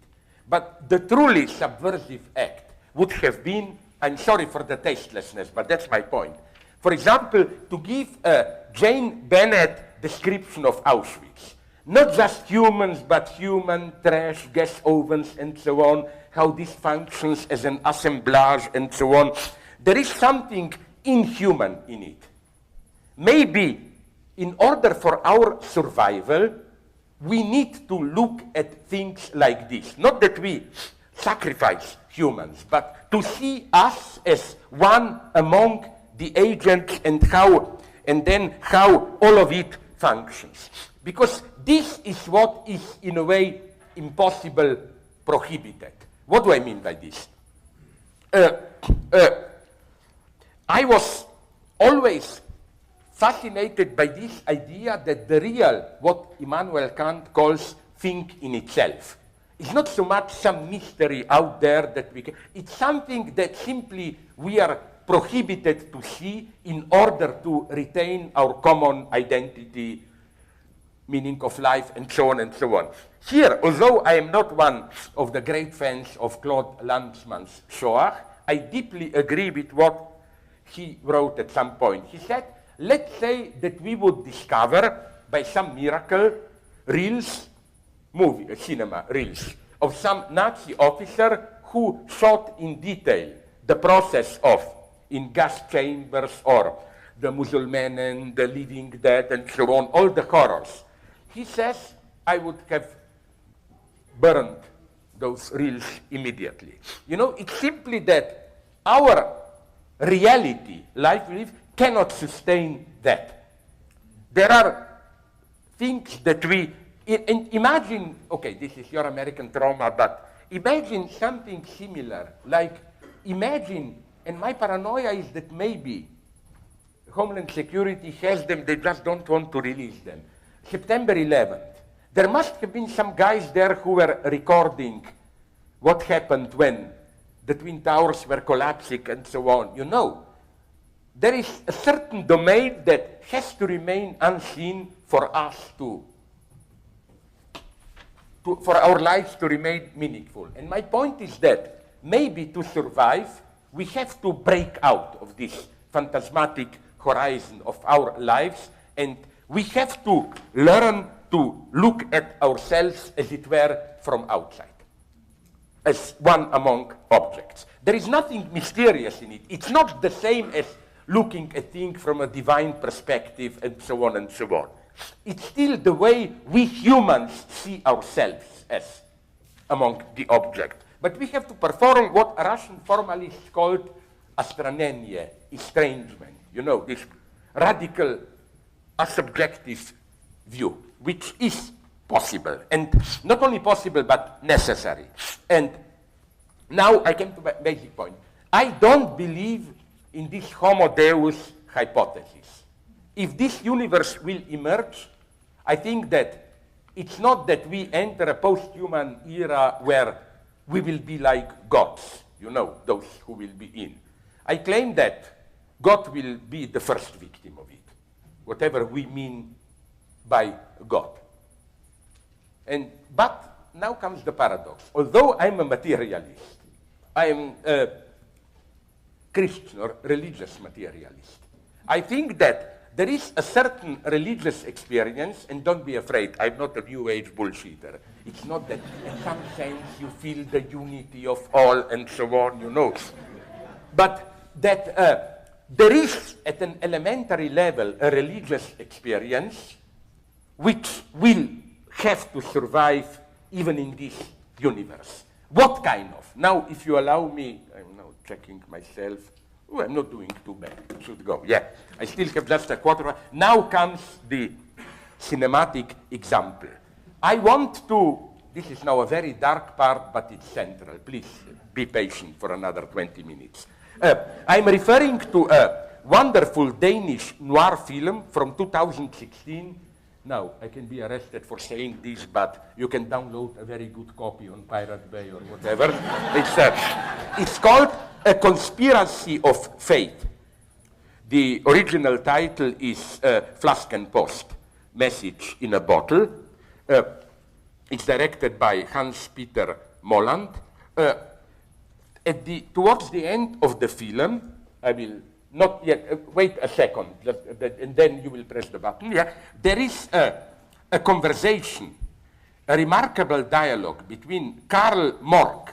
but the truly subversive act would have been, I'm sorry for the tastelessness, but that's my point. For example, to give a Jane Bennett description of Auschwitz. Not just humans, but human trash, gas ovens, and so on, how this functions as an assemblage, and so on. There is something inhuman in it. Maybe in order for our survival, we need to look at things like this. Not that we sacrifice humans, but to see us as one among the agents, and then how all of it functions. Because this is what is, in a way, impossible prohibited. What do I mean by this? I was always fascinated by this idea that the real, what Immanuel Kant calls thing in itself, is not so much some mystery out there that we can, it's something that simply we are prohibited to see in order to retain our common identity, meaning of life, and so on and so on. Here, although I am not one of the great fans of Claude Lanzmann's Shoah, I deeply agree with what he wrote at some point. He said, let's say that we would discover, by some miracle, reels, cinema reels, of some Nazi officer who shot in detail the process of, in gas chambers, or the Musulmanen, the living dead, and so on, all the horrors. He says, I would have burned those reels immediately. You know, it's simply that our reality, life we live, cannot sustain that. There are things that we, imagine, okay, this is your American trauma, but imagine something similar, like imagine, and my paranoia is that maybe Homeland Security has them, they just don't want to release them. September 11th, there must have been some guys there who were recording what happened when the Twin Towers were collapsing and so on. You know, there is a certain domain that has to remain unseen for us for our lives to remain meaningful. And my point is that maybe to survive, we have to break out of this phantasmatic horizon of our lives, and we have to learn to look at ourselves, as it were, from outside, as one among objects. There is nothing mysterious in it. It's not the same as looking at things from a divine perspective, and so on and so on. It's still the way we humans see ourselves as among the object. But we have to perform what a Russian formalist called astranenie, estrangement. You know, this radical asubjective view, which is possible, and not only possible, but necessary. And now I came to my basic point. I don't believe in this homo deus hypothesis. if this universe will emerge, I think that it's not that we enter a post-human era where we will be like gods, you know, those who will be in. I claim that God will be the first victim of it, whatever we mean by God. But now comes the paradox. Although I'm a materialist, I'm a Christian or religious materialist. I think that there is a certain religious experience, and don't be afraid, I'm not a New Age bullshitter. It's not that in some sense you feel the unity of all and so on, you know. But that there is, at an elementary level, a religious experience which will have to survive even in this universe. What kind of? Now, if you allow me, I'm now checking myself. Oh, I'm not doing too bad. It should go. Yeah, I still have just a quarter. Now comes the cinematic example. I want to, this is now a very dark part, but it's central. Please be patient for another 20 minutes. I'm referring to a wonderful Danish noir film from 2016. Now, I can be arrested for saying this, but you can download a very good copy on Pirate Bay or whatever. It's called A Conspiracy of Fate. The original title is Flask and Post, Message in a Bottle. It's directed by Hans-Peter Molland. Towards the end of the film, I will not yet, wait a second, and then you will press the button. Yeah. There is a conversation, a remarkable dialogue between Karl Mork,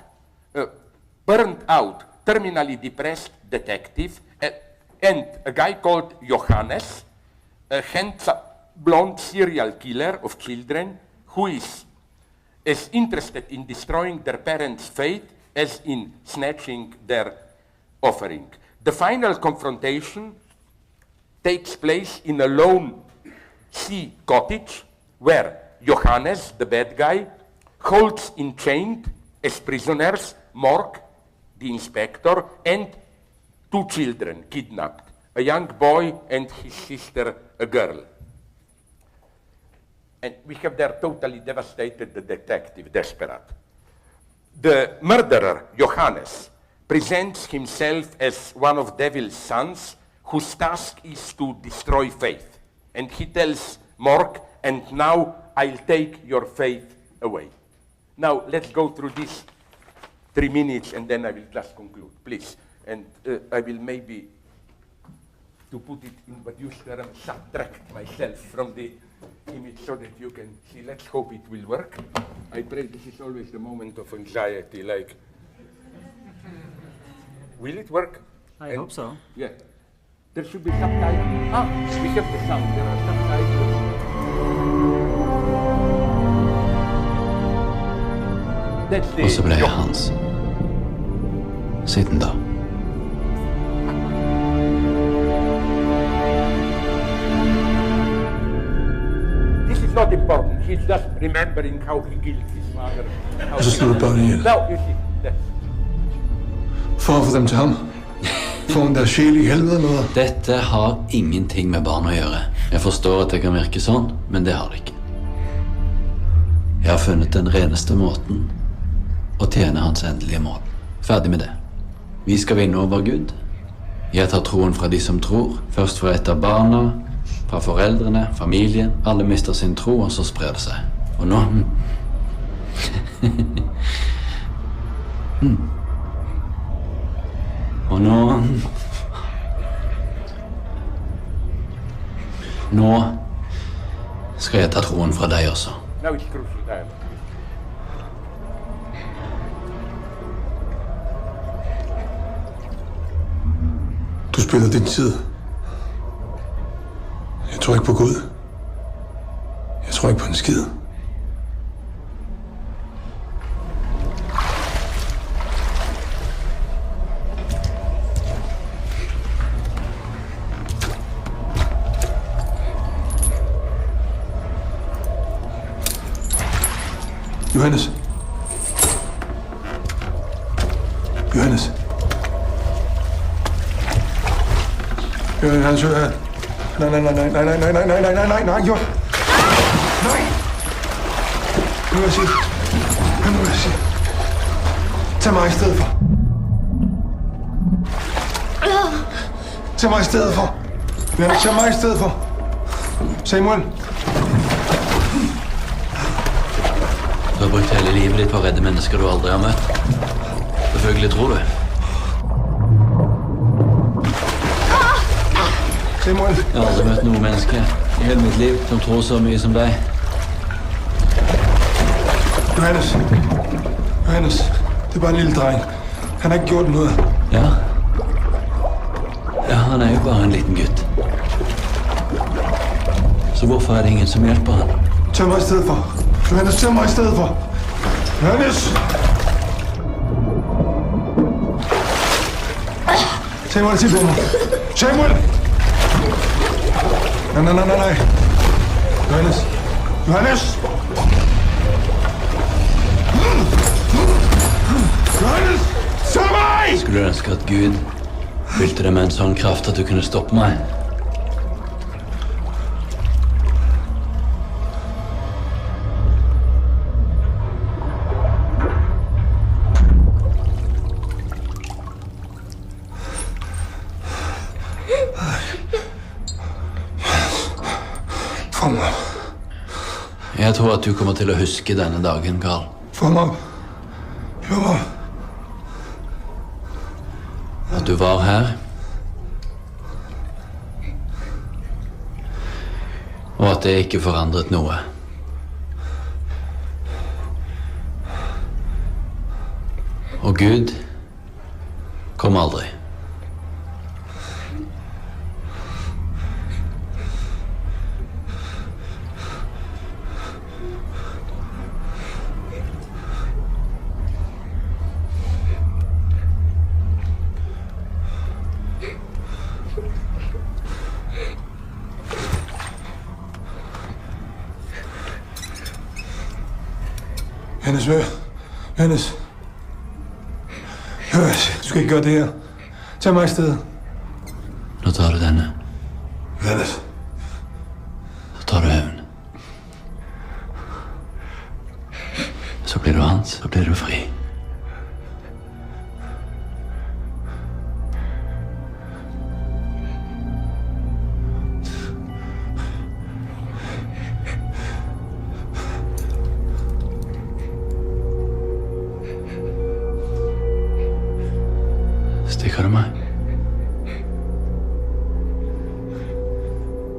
burned out, terminally depressed detective, and a guy called Johannes, a handsome blonde serial killer of children who is as interested in destroying their parents' fate as in snatching their offering. The final confrontation takes place in a lone sea cottage where Johannes, the bad guy, holds enchained as prisoners Mork, the inspector, and 2 children kidnapped, a young boy and his sister, a girl. And we have there totally devastated the detective, desperate. The murderer, Johannes, presents himself as one of Devil's sons whose task is to destroy faith. And he tells Mork, and now I'll take your faith away. Now let's go through this 3 minutes and then I will just conclude, please. And I will maybe, to put it in what you term, subtract myself from the image so that you can see. Let's hope it will work. I pray this is always the moment of anxiety, like, will it work? I hope so. Yeah. There should be subtitles. Ah, we have the sound. There are subtitles. That's the Og så ble jeg hans. Siden da. This is not important. He's just remembering how he killed his father. Og så slog du børn ihjel. Now, you see, that's For at få dem til ham. Få en der sjæl i helvede eller noget. Dette har ingenting med barn å gjøre. Jeg forstår at det kan virke sånn, men det har det ikke. Jeg har funnet den reneste måten å tjene hans endelige mål. Ferdig med det. Vi skal vinne over Gud. Jeg tar troen fra de som tror. Først fra et av barna, fra foreldrene, familien. Alle mister sin tro, og så sprer det seg. Og nå... Og nå... Nå skal jeg ta troen fra deg også. now it's crucial dialogue. Du spiller din tid. Jeg tror ikke på Gud. Jeg tror ikke på en skid. Johannes. Johannes. Johannes, hør her. Nej, jo. Nej. Nu vil jeg sige. Nu vil jeg sige. Tag mig i stedet for. Tag mig i stedet for. Ja, tag mig i stedet for. Samuel. Du har brukt hele livet ditt på å redde mennesker du aldri har møtt. Selvfølgelig tror du. Samuel. Jeg har aldri møtt noe menneske i hele mitt liv som tror så mye som deg. Johannes. Johannes. Det er bare en lille dreng. Han har ikke gjort noget. Ja. Ja, han er jo bare en liten gutt. Så hvorfor er det ingen som hjelper han? Tag mig i stedet for. Johannes, tag mig i stedet for. Johannes! Samuel, sig på mig. Samuel! Nej. Johannes. Johannes! Johannes! Tag mig! Skulle du ønske at Gud fylte deg med en sånn kraft at du kunne stoppe meg? Fång mig. Jeg tror at du kommer til å huske denne dagen, Karl. Fång mig. Hør mig. At du var her. Og at det ikke forandret noe. Og Gud kom aldri. Johannes, hør. Johannes. Hør, du skal ikke gøre det her. Tag mig i stedet. Nå tar du denne. Johannes. Så tar du hevn. Så blir du hans, så blir du fri. Stikker du meg?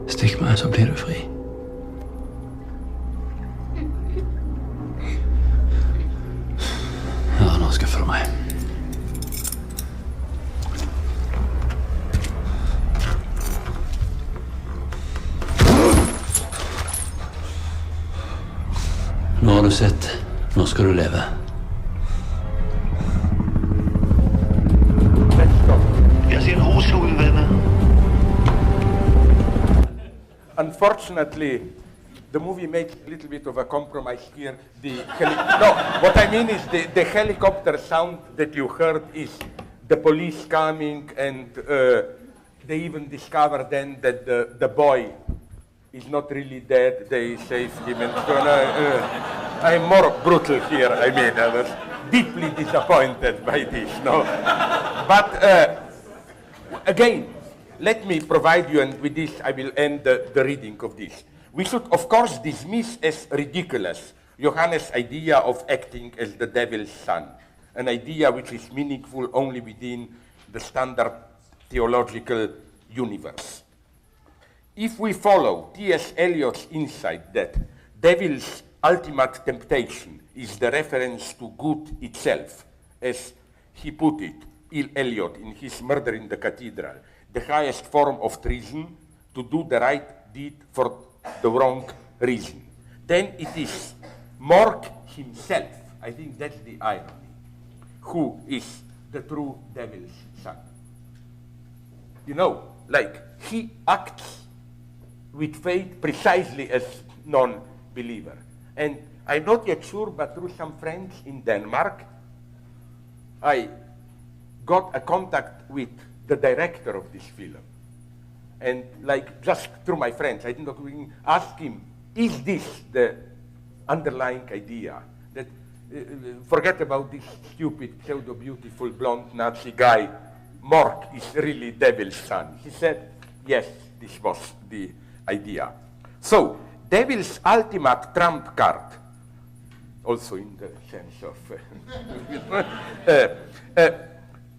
Stikk meg, så blir du fri. Ja, nå skuffer du meg. Nå har du sett. Nå skal du leve. Unfortunately, the movie makes a little bit of a compromise here. What I mean is the helicopter sound that you heard is the police coming, and they even discover then that the boy is not really dead. They save him, and so I'm more brutal here. I mean, I was deeply disappointed by this. No, but again. Let me provide you, and with this I will end the reading of this. We should, of course, dismiss as ridiculous Johannes' idea of acting as the devil's son, an idea which is meaningful only within the standard theological universe. If we follow T.S. Eliot's insight that devil's ultimate temptation is the reference to good itself, as he put it, Eliot, in his Murder in the Cathedral, the highest form of treason, to do the right deed for the wrong reason, then it is Mork himself, I think that's the irony, who is the true devil's son. You know, like, he acts with faith precisely as non-believer. And I'm not yet sure, but through some friends in Denmark, I got a contact with the director of this film. and like just through my friends, I didn't ask him, is this the underlying idea? That forget about this stupid, pseudo-beautiful, blonde Nazi guy. Mork is really devil's son. He said, yes, this was the idea. So, devil's ultimate trump card, also in the sense of,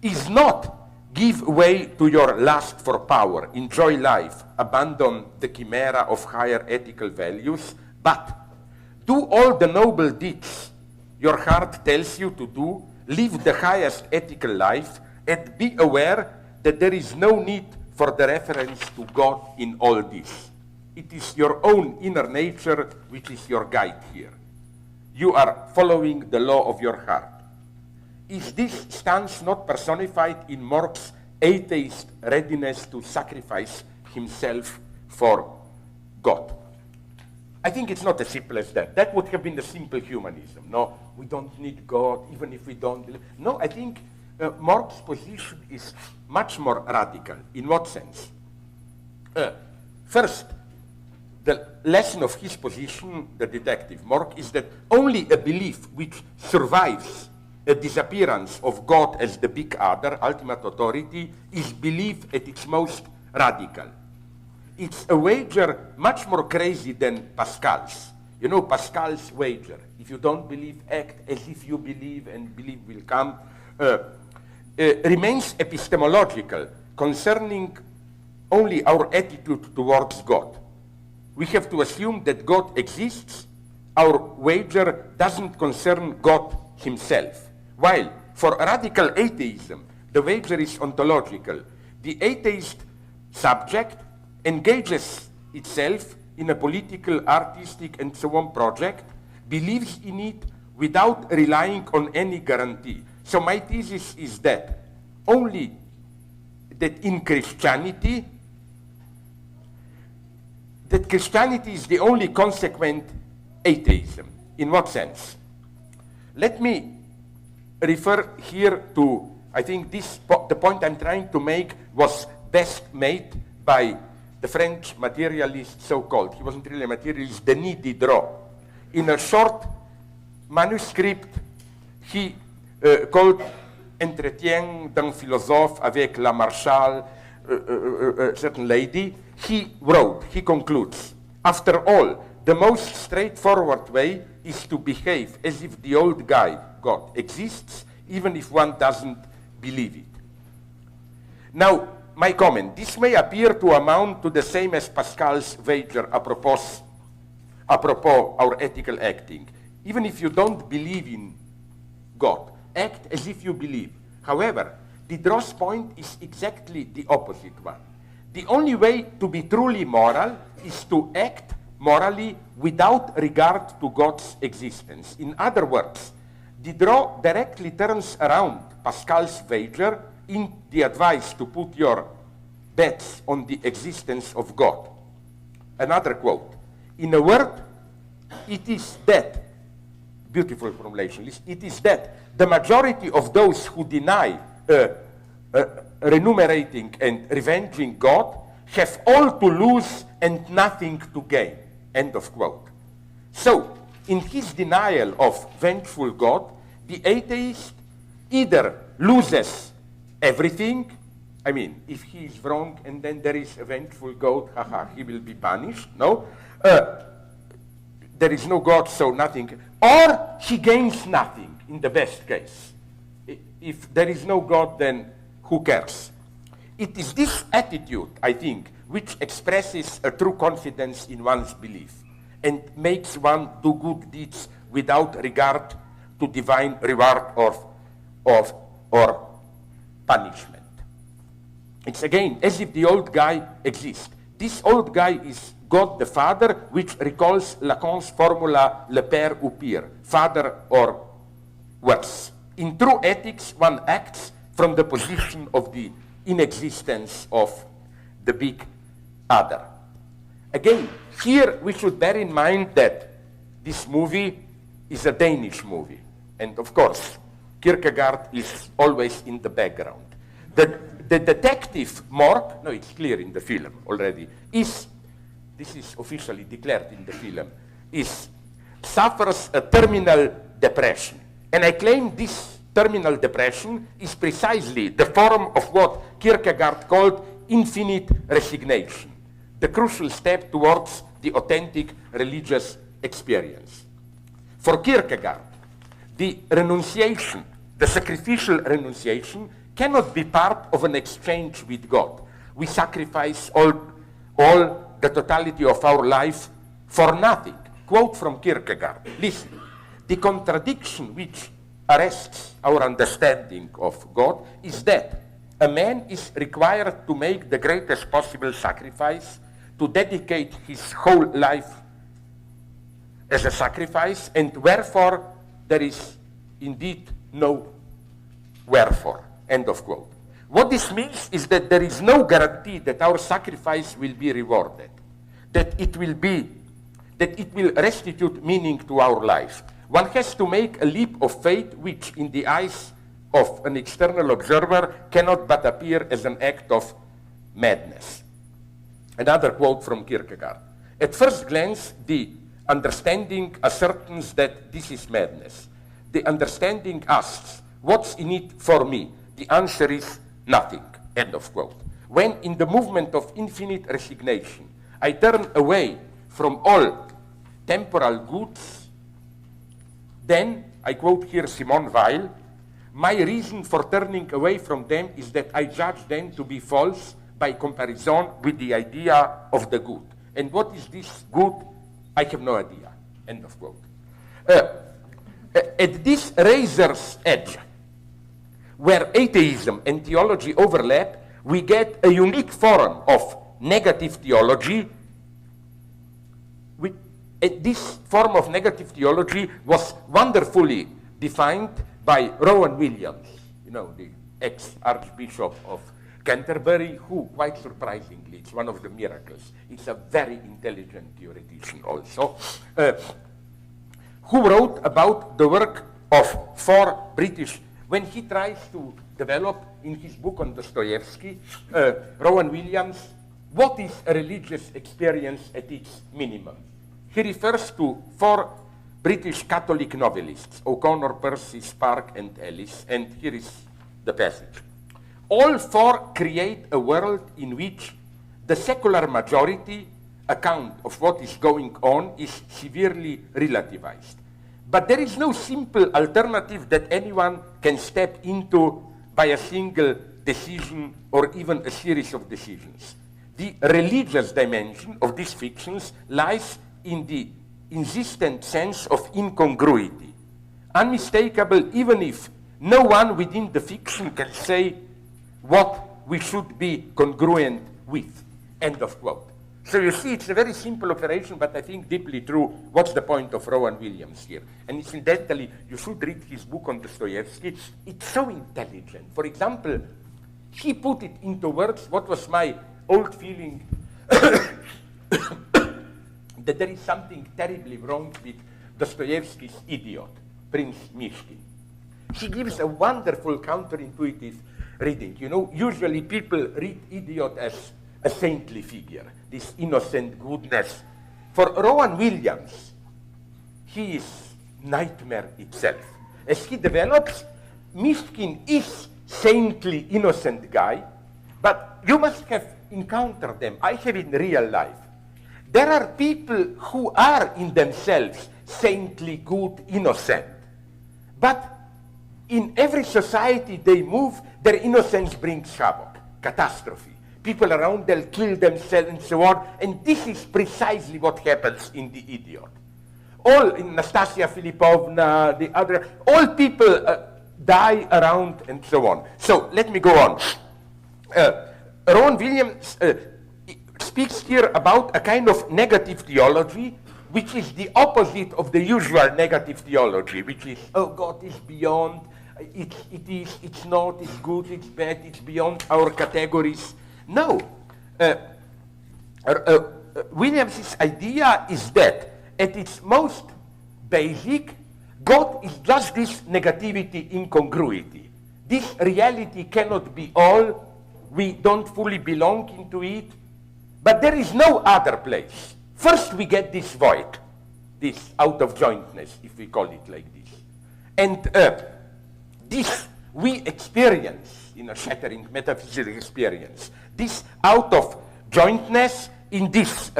is not give way to your lust for power, enjoy life, abandon the chimera of higher ethical values, but do all the noble deeds your heart tells you to do, live the highest ethical life, and be aware that there is no need for the reference to God in all this. It is your own inner nature which is your guide here. You are following the law of your heart. Is this stance not personified in Mork's atheist readiness to sacrifice himself for God? I think it's not as simple as that. That would have been the simple humanism. No, we don't need God, even if we don't believe. No, I think Mork's position is much more radical. In what sense? First, the lesson of his position, the detective Mork, is that only a belief which survives a disappearance of God as the big other, ultimate authority, is belief at its most radical. It's a wager much more crazy than Pascal's. You know, Pascal's wager. If you don't believe, act as if you believe, and belief will come. Remains epistemological, concerning only our attitude towards God. We have to assume that God exists. Our wager doesn't concern God himself. While for radical atheism, the wager is ontological. The atheist subject engages itself in a political, artistic, and so on project, believes in it without relying on any guarantee. So my thesis is that only that in Christianity, that Christianity is the only consequent atheism. In what sense? Let me refer here to, I think the point I'm trying to make was best made by the French materialist, so-called. He wasn't really a materialist, Denis Diderot. In a short manuscript, he called Entretien d'un philosophe avec la Marshall, a certain lady. He wrote, he concludes, after all, the most straightforward way is to behave as if the old guy, God, exists, even if one doesn't believe it. Now, my comment, this may appear to amount to the same as Pascal's wager apropos our ethical acting. Even if you don't believe in God, act as if you believe. However, Diderot's point is exactly the opposite one. The only way to be truly moral is to act morally without regard to God's existence. In other words, Diderot directly turns around Pascal's wager in the advice to put your bets on the existence of God. Another quote, in a word, it is that, beautiful formulation, it is that the majority of those who deny remunerating and revenging God have all to lose and nothing to gain, end of quote. So, in his denial of vengeful God, the atheist either loses everything, I mean, if he is wrong and then there is a vengeful God, haha, he will be punished, no? There is no God, so nothing. Or he gains nothing, in the best case. If there is no God, then who cares? It is this attitude, I think, which expresses a true confidence in one's belief and makes one do good deeds without regard to divine reward or punishment. It's again as if the old guy exists. This old guy is God the Father, which recalls Lacan's formula le père ou pire, father or worse. In true ethics, one acts from the position of the inexistence of the big other. Again, here we should bear in mind that this movie is a Danish movie. And of course, Kierkegaard is always in the background. The the detective Morg, no, it's clear in the film already, this is officially declared in the film, suffers a terminal depression. And I claim this terminal depression is precisely the form of what Kierkegaard called infinite resignation, the crucial step towards the authentic religious experience. For Kierkegaard, the renunciation, the sacrificial renunciation, cannot be part of an exchange with God. We sacrifice all the totality of our life for nothing. Quote from Kierkegaard. Listen, the contradiction which arrests our understanding of God is that a man is required to make the greatest possible sacrifice, to dedicate his whole life as a sacrifice, and wherefore there is indeed no wherefore. End of quote. What this means is that there is no guarantee that our sacrifice will be rewarded, that it will restitute meaning to our life. One has to make a leap of faith which, in the eyes of an external observer, cannot but appear as an act of madness. Another quote from Kierkegaard. At first glance, the understanding ascertains that this is madness. The understanding asks, what's in it for me? The answer is nothing. End of quote. When in the movement of infinite resignation, I turn away from all temporal goods, then, I quote here Simone Weil, my reason for turning away from them is that I judge them to be false by comparison with the idea of the good. And what is this good? I have no idea. End of quote. At this razor's edge, where atheism and theology overlap, we get a unique form of negative theology. This form of negative theology was wonderfully defined by Rowan Williams, the ex-Archbishop of Canterbury, who, quite surprisingly, it's one of the miracles, it's a very intelligent theoretician also, who wrote about the work of 4 British, when he tries to develop in his book on Dostoevsky, Rowan Williams, what is a religious experience at its minimum? He refers to 4 British Catholic novelists, O'Connor, Percy, Spark, and Ellis, and here is the passage. All 4 create a world in which the secular majority account of what is going on is severely relativized. But there is no simple alternative that anyone can step into by a single decision or even a series of decisions. The religious dimension of these fictions lies in the insistent sense of incongruity, unmistakable even if no one within the fiction can say what we should be congruent with. End of quote. So you see, it's a very simple operation, but I think deeply true. What's the point of Rowan Williams here? And incidentally, you should read his book on Dostoevsky. It's so intelligent. For example, he put it into words what was my old feeling that there is something terribly wrong with Dostoevsky's idiot, Prince Mishkin. He gives a wonderful counterintuitive reading. Usually people read idiot as a saintly figure, this innocent goodness. For Rowan Williams, he is nightmare itself. As he develops, Mishkin is saintly, innocent guy, but you must have encountered them. I have in real life. There are people who are in themselves saintly, good, innocent. But in every society they move, their innocence brings havoc, catastrophe. People around them kill themselves and so on. And this is precisely what happens in The Idiot. All in Nastasia Filipovna, the other, all people die around and so on. So let me go on. Rowan Williams speaks here about a kind of negative theology, which is the opposite of the usual negative theology, which is, oh, God is beyond, it's not, it's good, it's bad, it's beyond our categories. No. Williams' idea is that at its most basic, God is just this negativity, incongruity. This reality cannot be all we don't fully belong into it, but there is no other place. First we get this void, this out-of-jointness, if we call it like this. And this we experience in a shattering metaphysical experience. This out-of-jointness in this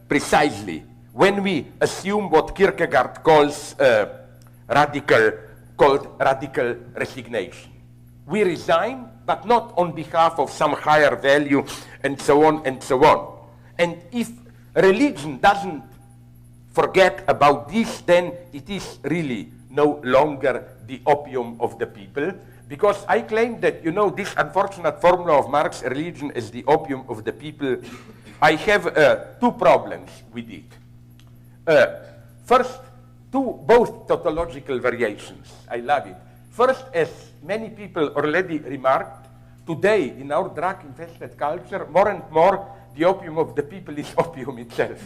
precisely, when we assume what Kierkegaard calls radical resignation. We resign, but not on behalf of some higher value, and so on and so on. And if religion doesn't forget about this, then it is really no longer the opium of the people. Because I claim that, this unfortunate formula of Marx, religion is the opium of the people. I have two problems with it. First, both tautological variations. I love it. First, as many people already remarked, today in our drug-infested culture, more and more, the opium of the people is opium itself.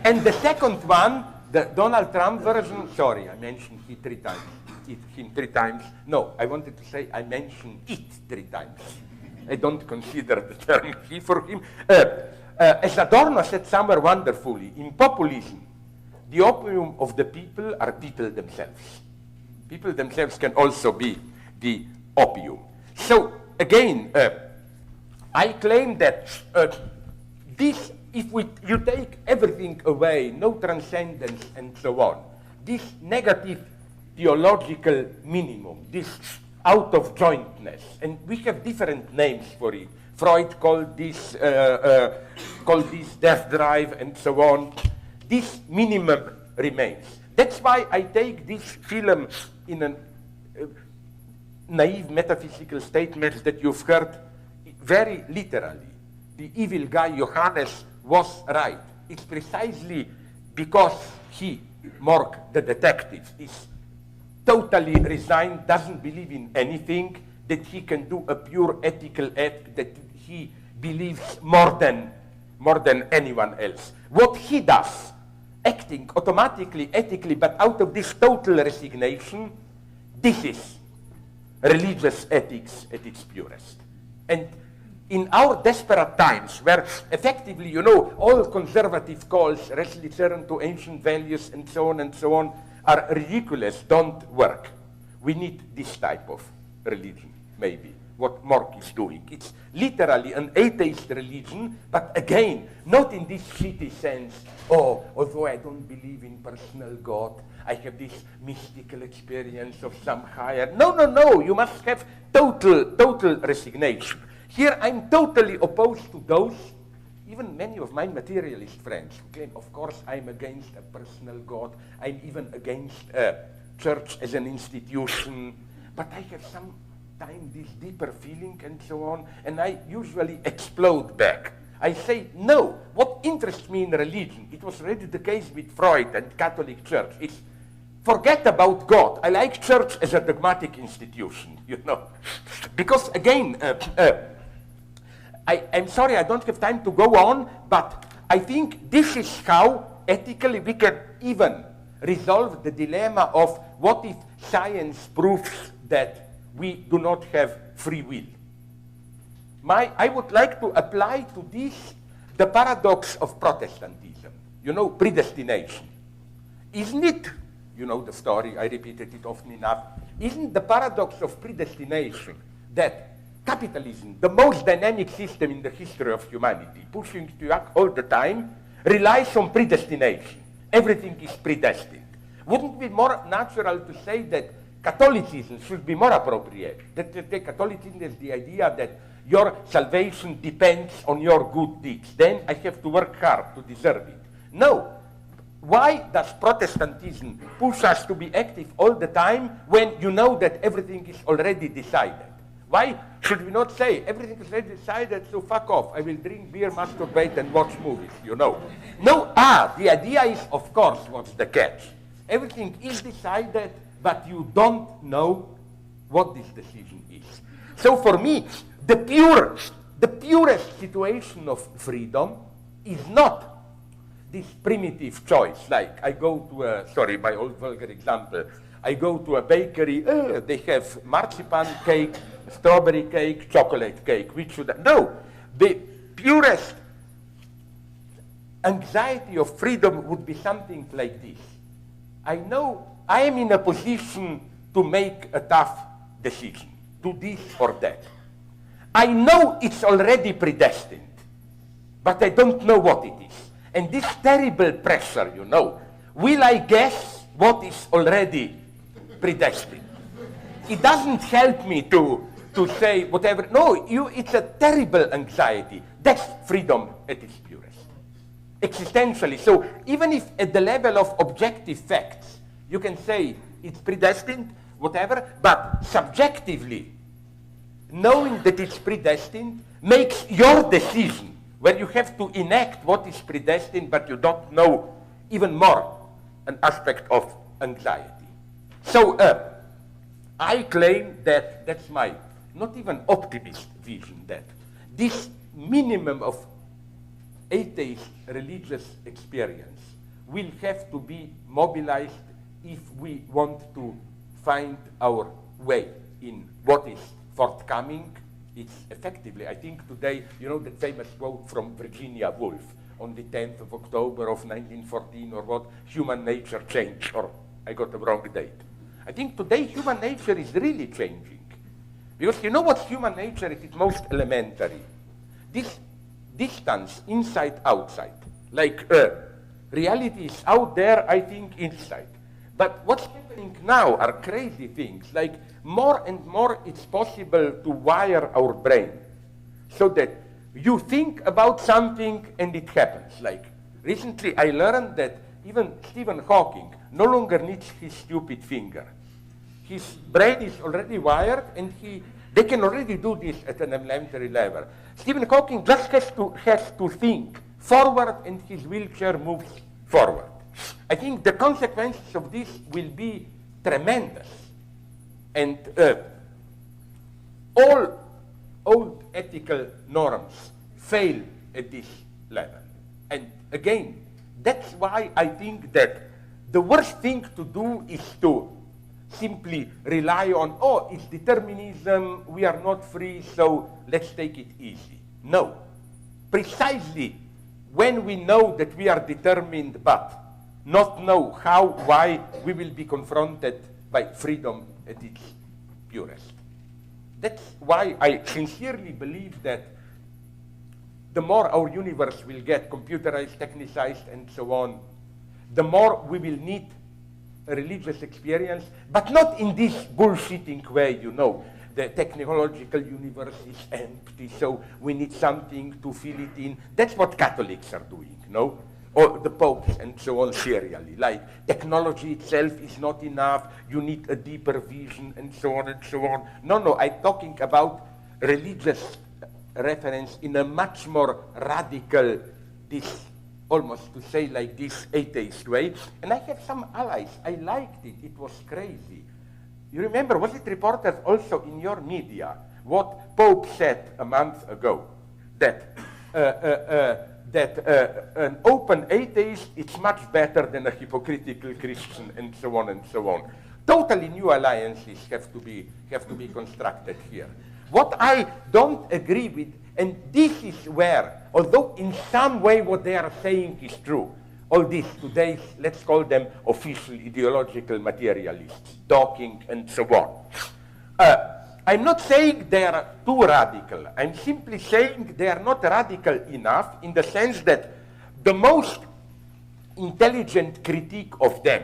And the second one, the Donald Trump version, sorry, I mentioned him three times. No, I wanted to say I mentioned it 3 times. I don't consider the term he for him. As Adorno said somewhere wonderfully, in populism, the opium of the people are people themselves. People themselves can also be the opium. So, again, I claim that this, if you take everything away, no transcendence and so on, this negative theological minimum, this out-of-jointness, and we have different names for it. Freud called this death drive and so on. This minimum remains. That's why I take this film in a naive metaphysical statement that you've heard very literally. The evil guy Johannes was right. It's precisely because he, Morg, the detective, is totally resigned, doesn't believe in anything, that he can do a pure ethical act, that he believes more than anyone else. What he does, acting automatically, ethically, but out of this total resignation, this is religious ethics at its purest. And in our desperate times, where effectively, all conservative calls, return to ancient values and so on, are ridiculous, don't work. We need this type of religion, maybe, what Mork is doing. It's literally an atheist religion, but again, not in this shitty sense, although I don't believe in personal God, I have this mystical experience of some higher. No, you must have total resignation. Here I'm totally opposed to those, even many of my materialist friends, who claim, of course, I'm against a personal God, I'm even against church as an institution, but I have sometimes this deeper feeling and so on, and I usually explode back. I say, no, what interests me in religion, it was already the case with Freud and Catholic Church, is forget about God. I like church as a dogmatic institution, Because again, I'm sorry, I don't have time to go on, but I think this is how ethically we can even resolve the dilemma of what if science proves that we do not have free will. I would like to apply to this the paradox of Protestantism, predestination. Isn't it, the story, I repeated it often enough, isn't the paradox of predestination that capitalism, the most dynamic system in the history of humanity, pushing to act all the time, relies on predestination. Everything is predestined. Wouldn't it be more natural to say that Catholicism should be more appropriate? That Catholicism is the idea that your salvation depends on your good deeds. Then I have to work hard to deserve it. No. Why does Protestantism push us to be active all the time when you know that everything is already decided? Why should we not say, everything is already decided, so fuck off. I will drink beer, masturbate, and watch movies, No, the idea is, of course, what's the catch? Everything is decided, but you don't know what this decision is. So for me, the purest situation of freedom is not this primitive choice, like I go to my old vulgar example, I go to a bakery, they have marzipan cake, strawberry cake, chocolate cake. Which should I? No, the purest anxiety of freedom would be something like this. I know I am in a position to make a tough decision, do this or that. I know it's already predestined, but I don't know what it is. And this terrible pressure, you know, will I guess what is already predestined? It doesn't help me to say whatever. No, it's a terrible anxiety. That's freedom at its purest. Existentially. So even if at the level of objective facts, you can say it's predestined, whatever, but subjectively, knowing that it's predestined makes your decision, where you have to enact what is predestined, but you don't know even more, an aspect of anxiety. So I claim that that's my, not even optimist vision, that this minimum of atheist religious experience will have to be mobilized if we want to find our way in what is forthcoming. It's effectively, I think today, you know that famous quote from Virginia Woolf on the 10th of October of 1914 or what, human nature changed, or I got the wrong date. I think today human nature is really changing. Because you know what's human nature at its most elementary? This distance, inside, outside. Like reality is out there, I think inside. But what's happening now are crazy things. Like more and more it's possible to wire our brain so that you think about something and it happens. Like recently I learned that even Stephen Hawking no longer needs his stupid finger. His brain is already wired and they can already do this at an elementary level. Stephen Hawking just has to think forward and his wheelchair moves forward. I think the consequences of this will be tremendous. And all old ethical norms fail at this level. And again, that's why I think that the worst thing to do is to simply rely on, oh, it's determinism, we are not free, so let's take it easy. No. Precisely when we know that we are determined but not know how, why, we will be confronted by freedom at its purest. That's why I sincerely believe that the more our universe will get computerized, technicized, and so on, the more we will need a religious experience, but not in this bullshitting way, you know. The technological universe is empty, so we need something to fill it in. That's what Catholics are doing, you know, or the popes and so on serially. Like technology itself is not enough, you need a deeper vision and so on and so on. No, I'm talking about religious reference in a much more radical, this almost to say like this atheist way. And I had some allies, I liked it, it was crazy. You remember, was it reported also in your media what Pope said a month ago? That an open atheist is much better than a hypocritical Christian, and so on and so on. Totally new alliances have to be constructed here. What I don't agree with, and this is where, although in some way what they are saying is true, all these today's, let's call them official ideological materialists, talking and so on. I'm not saying they are too radical. I'm simply saying they are not radical enough in the sense that the most intelligent critique of them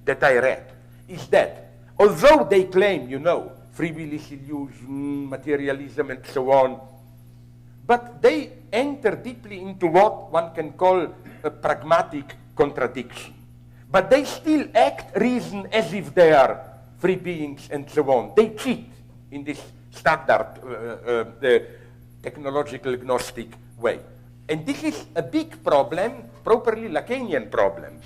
that I read is that although they claim, you know, free will is illusion, materialism and so on, but they enter deeply into what one can call a pragmatic contradiction. But they still act, reason as if they are free beings and so on. They cheat in this standard the technological gnostic way. And this is a big problem, properly Lacanian problem.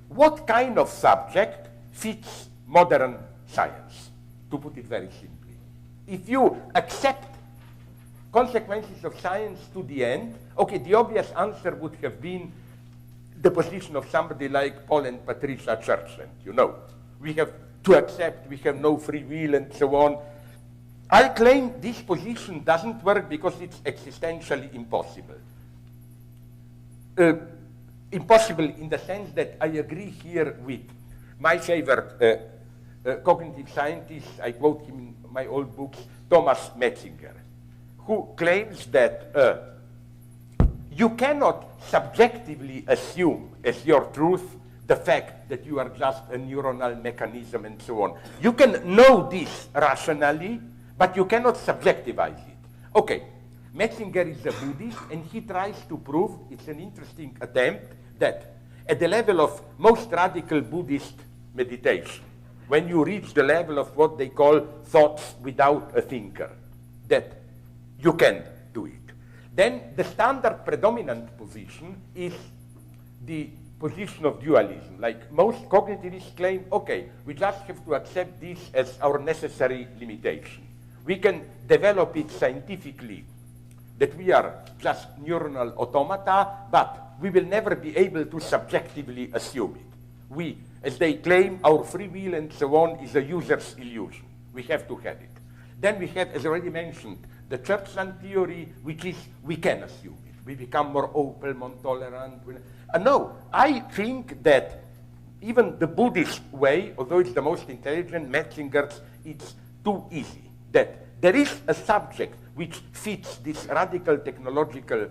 What kind of subject fits modern science, to put it very simply? If you accept consequences of science to the end, okay, the obvious answer would have been the position of somebody like Paul and Patricia Churchland, you know. We have to accept we have no free will and so on. I claim this position doesn't work because it's existentially impossible. Impossible in the sense that I agree here with my favorite cognitive scientist, I quote him in my old books, Thomas Metzinger, who claims that you cannot subjectively assume as your truth the fact that you are just a neuronal mechanism and so on. You can know this rationally, but you cannot subjectivize it. Okay, Metzinger is a Buddhist, and he tries to prove, it's an interesting attempt, that at the level of most radical Buddhist meditation, when you reach the level of what they call thoughts without a thinker, that you can do it. Then the standard predominant position is the position of dualism. Like most cognitivists claim, okay, we just have to accept this as our necessary limitation. We can develop it scientifically, that we are just neuronal automata, but we will never be able to subjectively assume it. We, as they claim, our free will and so on is a user's illusion. We have to have it. Then we have, as already mentioned, the Churchland theory, which is we can assume it. We become more open, more tolerant. No, I think that even the Buddhist way, although it's the most intelligent, Metzinger's, it's too easy. That there is a subject which fits this radical technological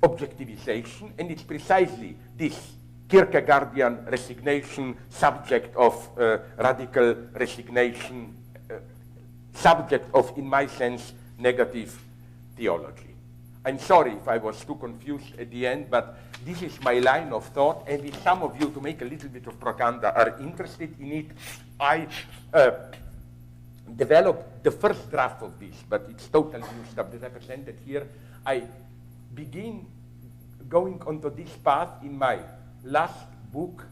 objectivization, and it's precisely this Kierkegaardian resignation, subject of radical resignation, subject of, in my sense, negative theology. I'm sorry if I was too confused at the end, but this is my line of thought, and if some of you, to make a little bit of propaganda, are interested in it, I developed the first draft of this, but it's totally new stuff that I presented here. I begin going onto this path in my last book,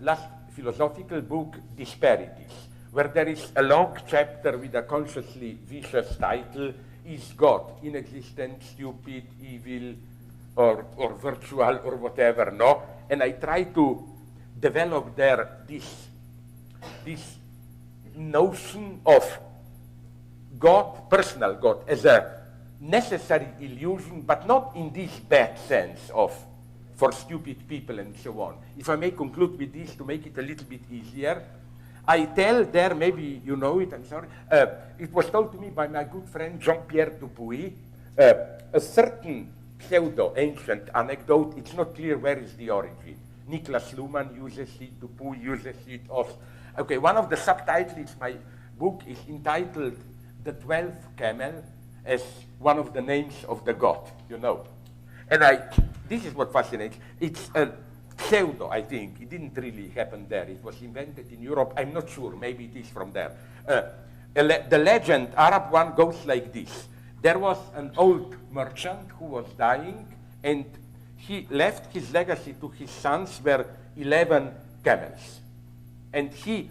last philosophical book, Disparities, where there is a long chapter with a consciously vicious title, Is God inexistent, stupid, evil, or virtual, or whatever, no? And I try to develop there this notion of God, personal God, as a necessary illusion, but not in this bad sense of for stupid people and so on. If I may conclude with this to make it a little bit easier, I tell there, maybe you know it, I'm sorry, it was told to me by my good friend Jean-Pierre Dupuy, a certain pseudo-ancient anecdote, it's not clear where is the origin. Niklas Luhmann uses it, Dupuy uses it. Okay, one of the subtitles, my book is entitled The 12th Camel, as one of the names of the god, you know. And this is what fascinates. It's a pseudo, I think. It didn't really happen there. It was invented in Europe. I'm not sure. Maybe it is from there. The legend, Arab one, goes like this. There was an old merchant who was dying, and he left his legacy to his sons were 11 camels. And he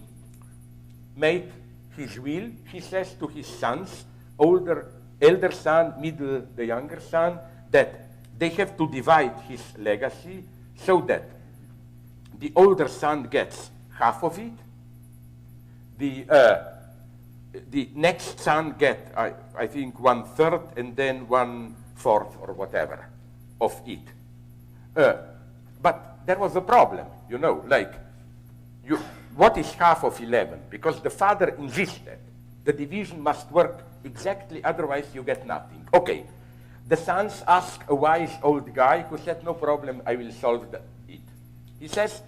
made his will, he says to his sons, elder son, middle, the younger son, that they have to divide his legacy so that the older son gets half of it, the next son gets, I think, 1/3, and then 1/4 or whatever of it. But there was a problem, you know, like, what is half of 11? Because the father insisted the division must work exactly, otherwise you get nothing. Okay, the sons ask a wise old guy who said, no problem, I will solve it. He says,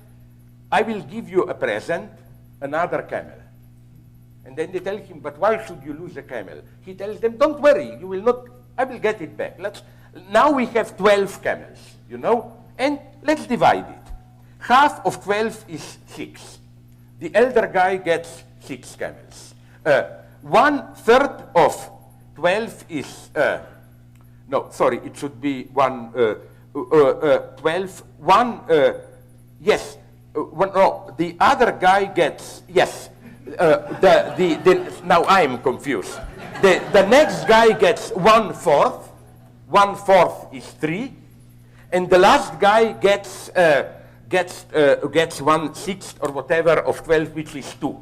I will give you a present, another camel. And then they tell him, but why should you lose a camel? He tells them, don't worry, you will not, I will get it back. Now we have 12 camels, you know, and let's divide it. Half of 12 is 6. The elder guy gets 6 camels. 1/3 of 12 is, no, sorry, it should be 12, yes, no, the other guy gets, yes, now I'm confused. The next guy gets 1/4, 1/4 is 3, and the last guy gets 1/6 or whatever of 12, which is 2.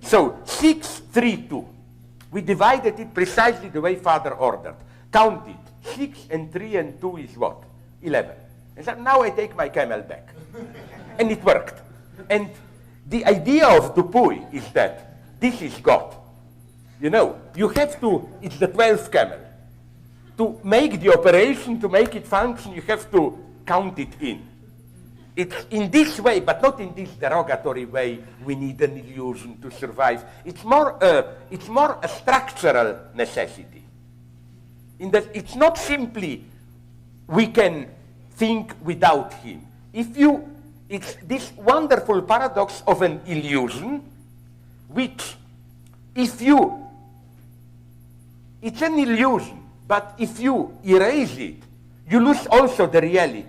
So 6, 3, 2. We divided it precisely the way Father ordered. Count it. 6 and 3 and 2 is what? 11. And so now I take my camel back. And it worked. And the idea of Dupuy is that this is God. You know, you have to, it's the 12th camel. To make the operation, to make it function, you have to count it in. It's in this way, but not in this derogatory way, we need an illusion to survive. It's more a structural necessity. In that it's not simply we can think without him. It's this wonderful paradox of an illusion, which it's an illusion, but if you erase it, you lose also the reality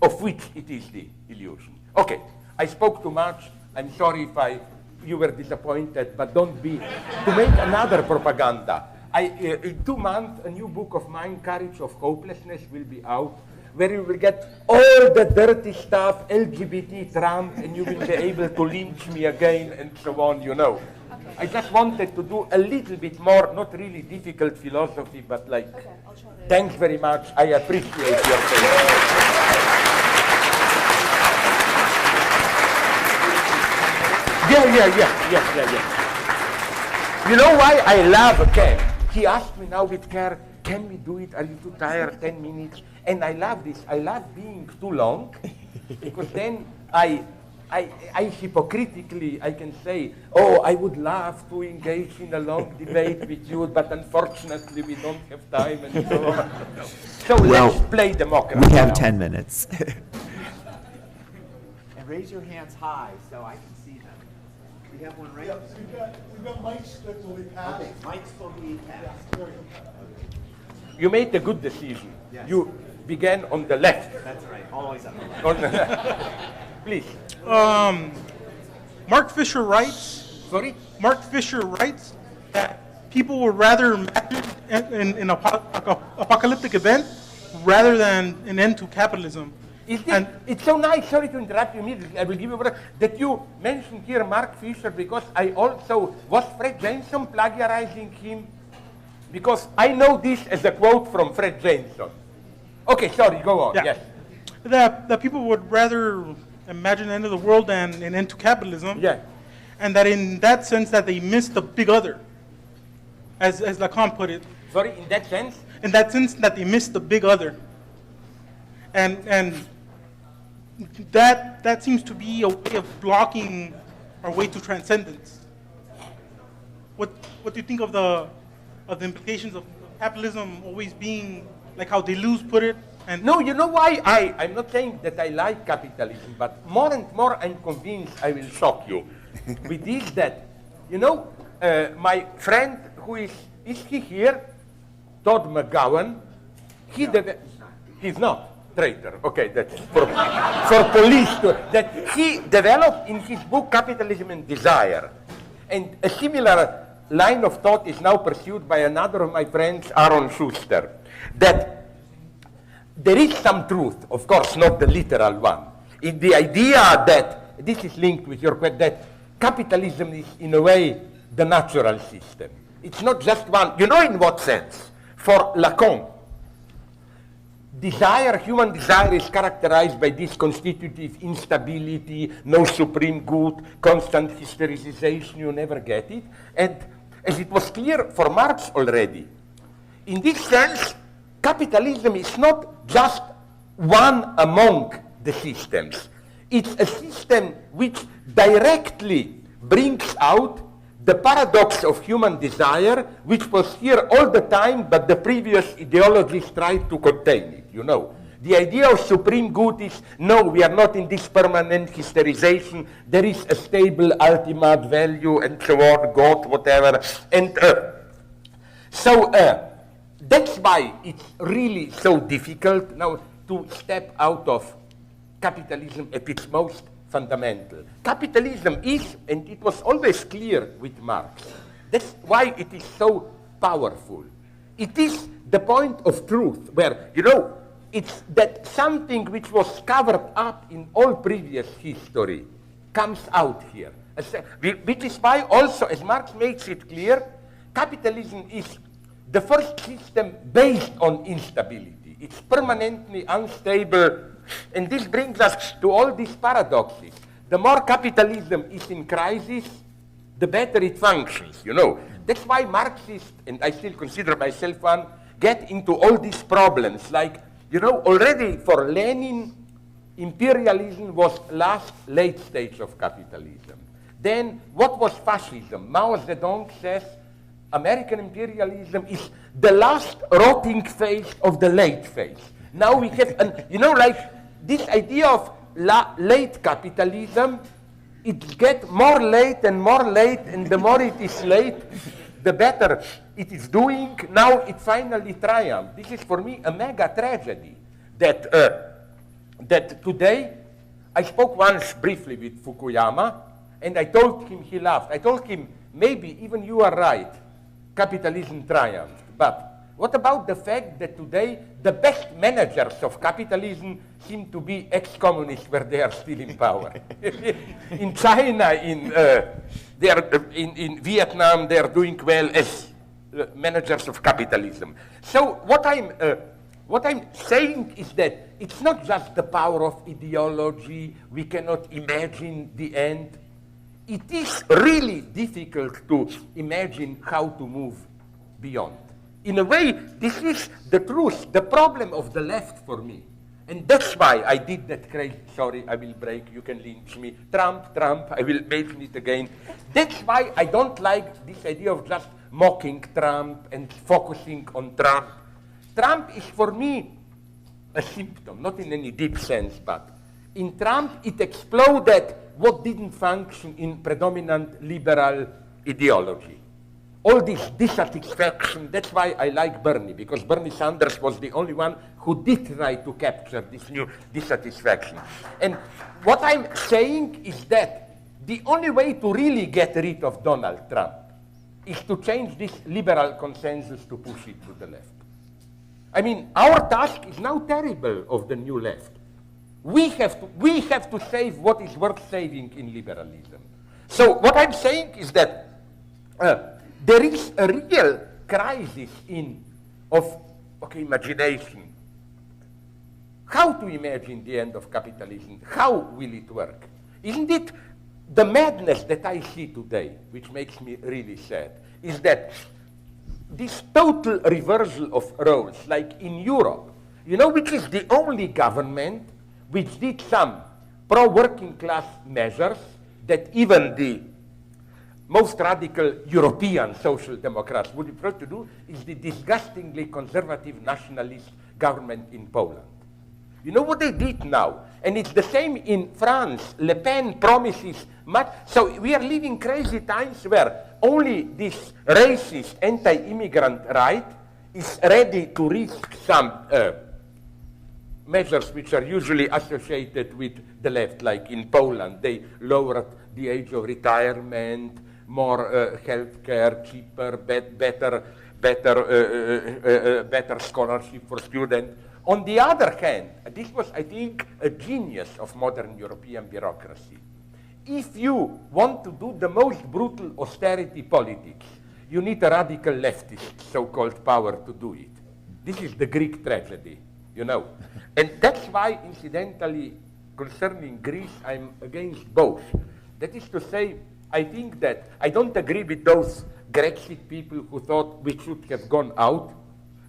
of which it is the illusion. Okay, I spoke too much. I'm sorry if you were disappointed, but don't be. To make another propaganda, in 2 months, a new book of mine, Courage of Hopelessness, will be out, where you will get all the dirty stuff, LGBT, Trump, and you will be able to lynch me again, and so on, you know. I just wanted to do a little bit more, not really difficult philosophy, but like, thanks very much. I appreciate your patience. Yeah. You know why I love Ken? He asked me now with care, can we do it? Are you too tired? 10 minutes? And I love this. I love being too long, because then I hypocritically, I can say, oh, I would love to engage in a long debate with you, but unfortunately we don't have time and so on. So let's play democracy. We have now. 10 minutes. And raise your hands high so I can see them. We have one right Yeah, so we've got mics that will be passed. Okay, mics will be passed. You made a good decision. Yes. You began on the left. That's right, always on the left. On the Please. Mark Fisher writes. Sorry? Mark Fisher writes that people would rather imagine an apocalyptic event rather than an end to capitalism. It's so nice, sorry to interrupt you immediately, I will give you a word, that you mentioned here Mark Fisher, because I also, was Fred Jameson plagiarizing him? Because I know this as a quote from Fred Jameson. Okay, sorry, go on, Yeah. yes. That people would rather imagine the end of the world than an end to capitalism. Yeah. And that in that sense that they miss the big other, as Lacan put it. Sorry, in that sense? In that sense that they miss the big other. And that seems to be a way of blocking our way to transcendence. What do you think of the implications of capitalism always being like how Deleuze put it? And no, you know why I'm not saying that I like capitalism, but more and more I'm convinced I will shock you with this that, you know, my friend who is he here? Todd McGowan, he's not. Traitor. Okay, that's for police that he developed in his book Capitalism and Desire. And a similar line of thought is now pursued by another of my friends, Aaron Schuster, that there is some truth, of course not the literal one, in the idea that, this is linked with your question, that capitalism is in a way the natural system. It's not just one, you know in what sense? For Lacan, human desire is characterized by this constitutive instability, no supreme good, constant hystericization, you never get it. And as it was clear for Marx already, in this sense, capitalism is not just one among the systems. It's a system which directly brings out the paradox of human desire, which was here all the time, but the previous ideologies tried to contain it, you know. The idea of supreme good is, no, we are not in this permanent hysterization, there is a stable ultimate value, and so on, God, whatever. And so that's why it's really so difficult now to step out of capitalism at its most fundamental. Capitalism is, and it was always clear with Marx, that's why it is so powerful. It is the point of truth where, you know, it's that something which was covered up in all previous history comes out here. Which is why also, as Marx makes it clear, capitalism is the first system based on instability. It's permanently unstable, and this brings us to all these paradoxes. The more capitalism is in crisis, the better it functions, you know. That's why Marxists, and I still consider myself one, get into all these problems. Like, you know, already for Lenin, imperialism was late stage of capitalism. Then, what was fascism? Mao Zedong says American imperialism is the last rotting phase of the late phase. Now we have, you know, like this idea of late capitalism, it gets more late, and the more it is late, the better it is doing. Now it finally triumphed. This is for me a mega tragedy that, that today, I spoke once briefly with Fukuyama, and I told him, he laughed. I told him, maybe even you are right, capitalism triumphed. But what about the fact that today the best managers of capitalism seem to be ex-communists where they are still in power? In China, in Vietnam, they are doing well as managers of capitalism. So what I'm saying is that it's not just the power of ideology. We cannot imagine the end. It is really difficult to imagine how to move beyond. In a way, this is the truth, the problem of the left for me. And that's why I did that crazy, sorry, I will break, you can lynch me. Trump, I will mention it again. That's why I don't like this idea of just mocking Trump and focusing on Trump. Trump is for me a symptom, not in any deep sense, but in Trump it exploded what didn't function in predominant liberal ideology. All this dissatisfaction, that's why I like Bernie, because Bernie Sanders was the only one who did try to capture this new dissatisfaction. And what I'm saying is that the only way to really get rid of Donald Trump is to change this liberal consensus to push it to the left. I mean, our task is now terrible of the new left. We have to save what is worth saving in liberalism. So what I'm saying is that there is a real crisis of imagination. How to imagine the end of capitalism? How will it work? Isn't it the madness that I see today, which makes me really sad, is that this total reversal of roles, like in Europe, you know, which is the only government which did some pro-working class measures that even the most radical European social democrats would prefer to do, is the disgustingly conservative nationalist government in Poland. You know what they did now? And it's the same in France. Le Pen promises much. So we are living crazy times where only this racist anti-immigrant right is ready to risk some measures which are usually associated with the left, like in Poland. They lowered the age of retirement, more health care, cheaper, better scholarship for students. On the other hand, this was, I think, a genius of modern European bureaucracy. If you want to do the most brutal austerity politics, you need a radical leftist so-called power to do it. This is the Greek tragedy, you know. And that's why, incidentally, concerning Greece, I'm against both. That is to say, I think that I don't agree with those Grexit people who thought we should have gone out.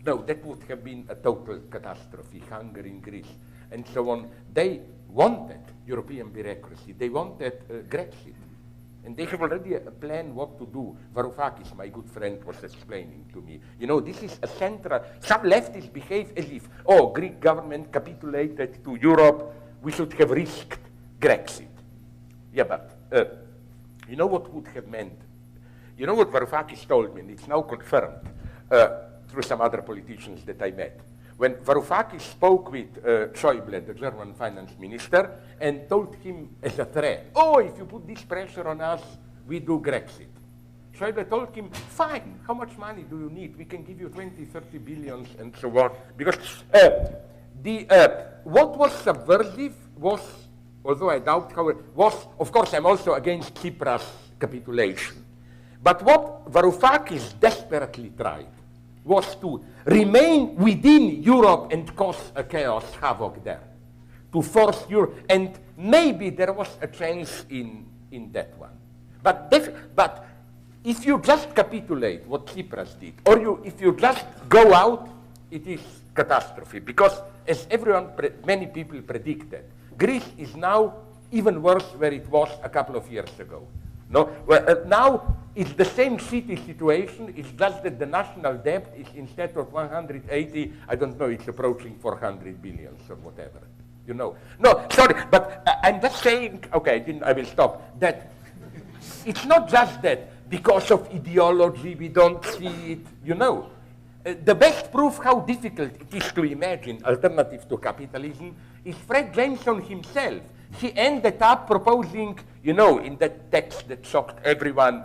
No, that would have been a total catastrophe, hunger in Greece, and so on. They wanted European bureaucracy. They wanted Grexit. And they have already a plan what to do. Varoufakis, my good friend, was explaining to me. You know, this is a central, some leftists behave as if, oh, Greek government capitulated to Europe, we should have risked Grexit. Yeah, but you know what would have meant? You know what Varoufakis told me, and it's now confirmed through some other politicians that I met. When Varoufakis spoke with Schäuble, the German finance minister, and told him as a threat, oh, if you put this pressure on us, we do Grexit. Schäuble told him, fine, how much money do you need? We can give you 20, 30 billions, and so on. Because what was subversive was, although I doubt how it was, of course, I'm also against Tsipras' capitulation. But what Varoufakis desperately tried was to remain within Europe and cause a chaos havoc there, to force Europe, and maybe there was a chance in that one. But if you just capitulate what Tsipras did, or if you just go out, it is catastrophe, because as many people predicted, Greece is now even worse where it was a couple of years ago. No, well, now it's the same shitty situation. It's just that the national debt is, instead of 180, I don't know, it's approaching 400 billion or whatever. You know. No, sorry, but I'm just saying, okay, I will stop, that it's not just that because of ideology we don't see it, you know. The best proof how difficult it is to imagine alternative to capitalism is Fred Jameson himself. He ended up proposing, you know, in that text that shocked everyone,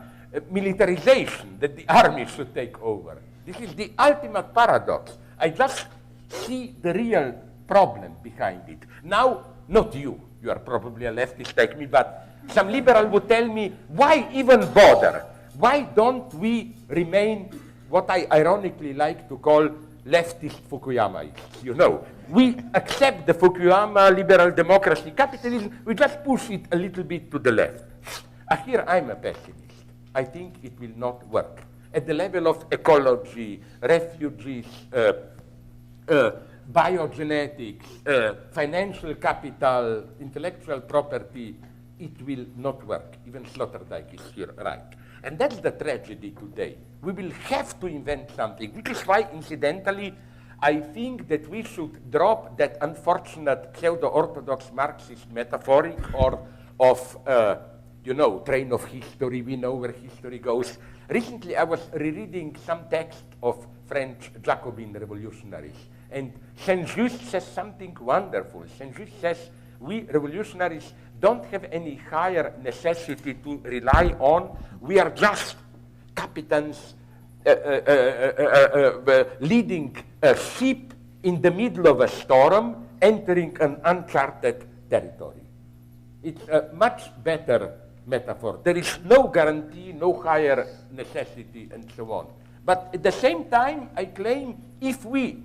militarization, that the army should take over. This is the ultimate paradox. I just see the real problem behind it. Now, not you are probably a leftist like me, but some liberal would tell me, why even bother? Why don't we remain what I ironically like to call leftist Fukuyamaists? You know, we accept the Fukuyama liberal democracy capitalism, we just push it a little bit to the left. Here I'm a pessimist. I think it will not work. At the level of ecology, refugees, biogenetics, financial capital, intellectual property, it will not work. Even Sloterdijk is here right. And that's the tragedy today. We will have to invent something, which is why, incidentally, I think that we should drop that unfortunate pseudo-orthodox Marxist metaphoric or of, you know, train of history, we know where history goes. Recently, I was rereading some text of French Jacobin revolutionaries, and Saint-Just says something wonderful. Saint-Just says, we revolutionaries don't have any higher necessity to rely on. We are just captains leading a ship in the middle of a storm, entering an uncharted territory. It's a much better metaphor. There is no guarantee, no higher necessity, and so on. But at the same time, I claim if we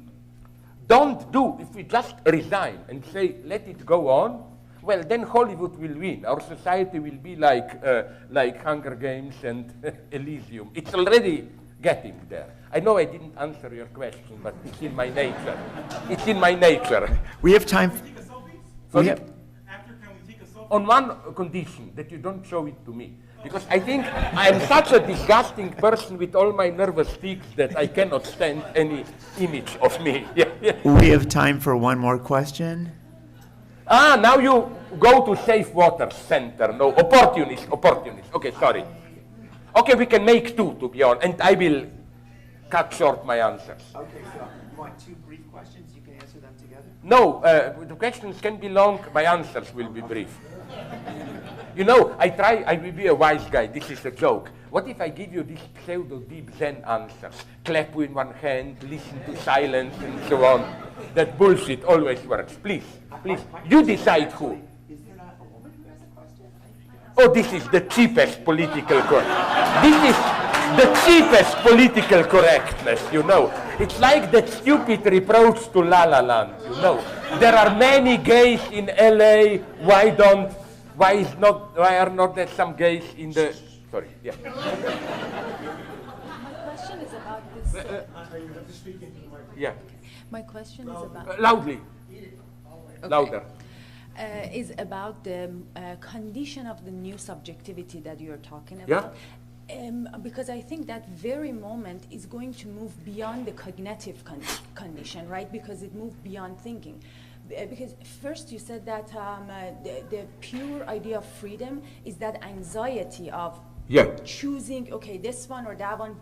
just resign and say, let it go on, well, then Hollywood will win. Our society will be like Hunger Games and Elysium. It's already getting there. I know I didn't answer your question, but it's in my nature. It's in my nature. We have time. Take a selfie? We have, After, can we take a selfie? On one condition, that you don't show it to me. Because I think I am such a disgusting person with all my nervous tics that I cannot stand any image of me. we have time for one more question. Now you go to Safe Water Center. No, opportunist. Okay, sorry. Okay, we can make two, to be honest, and I will cut short my answers. Okay, so you want two brief questions? You can answer them together? No, the questions can be long, my answers will be brief. You know, I will be a wise guy, this is a joke. What if I give you these pseudo-deep Zen answers? Clap with one hand, listen to silence, and so on. That bullshit always works. Please, you decide who. Is there not a woman who has a question? Oh, this is the cheapest political correctness. This is the cheapest political correctness, you know. It's like that stupid reproach to La La Land, you know. There are many gays in LA, why are not there some gays in the, sorry, yeah. My question is about this. You have to speak into the microphone. Yeah, My question is about. loudly, louder. Is about the condition of the new subjectivity that you're talking Yeah. about. Because I think that very moment is going to move beyond the cognitive condition, right? Because it moved beyond thinking. Because first you said that the pure idea of freedom is that anxiety of choosing, okay, this one or that one,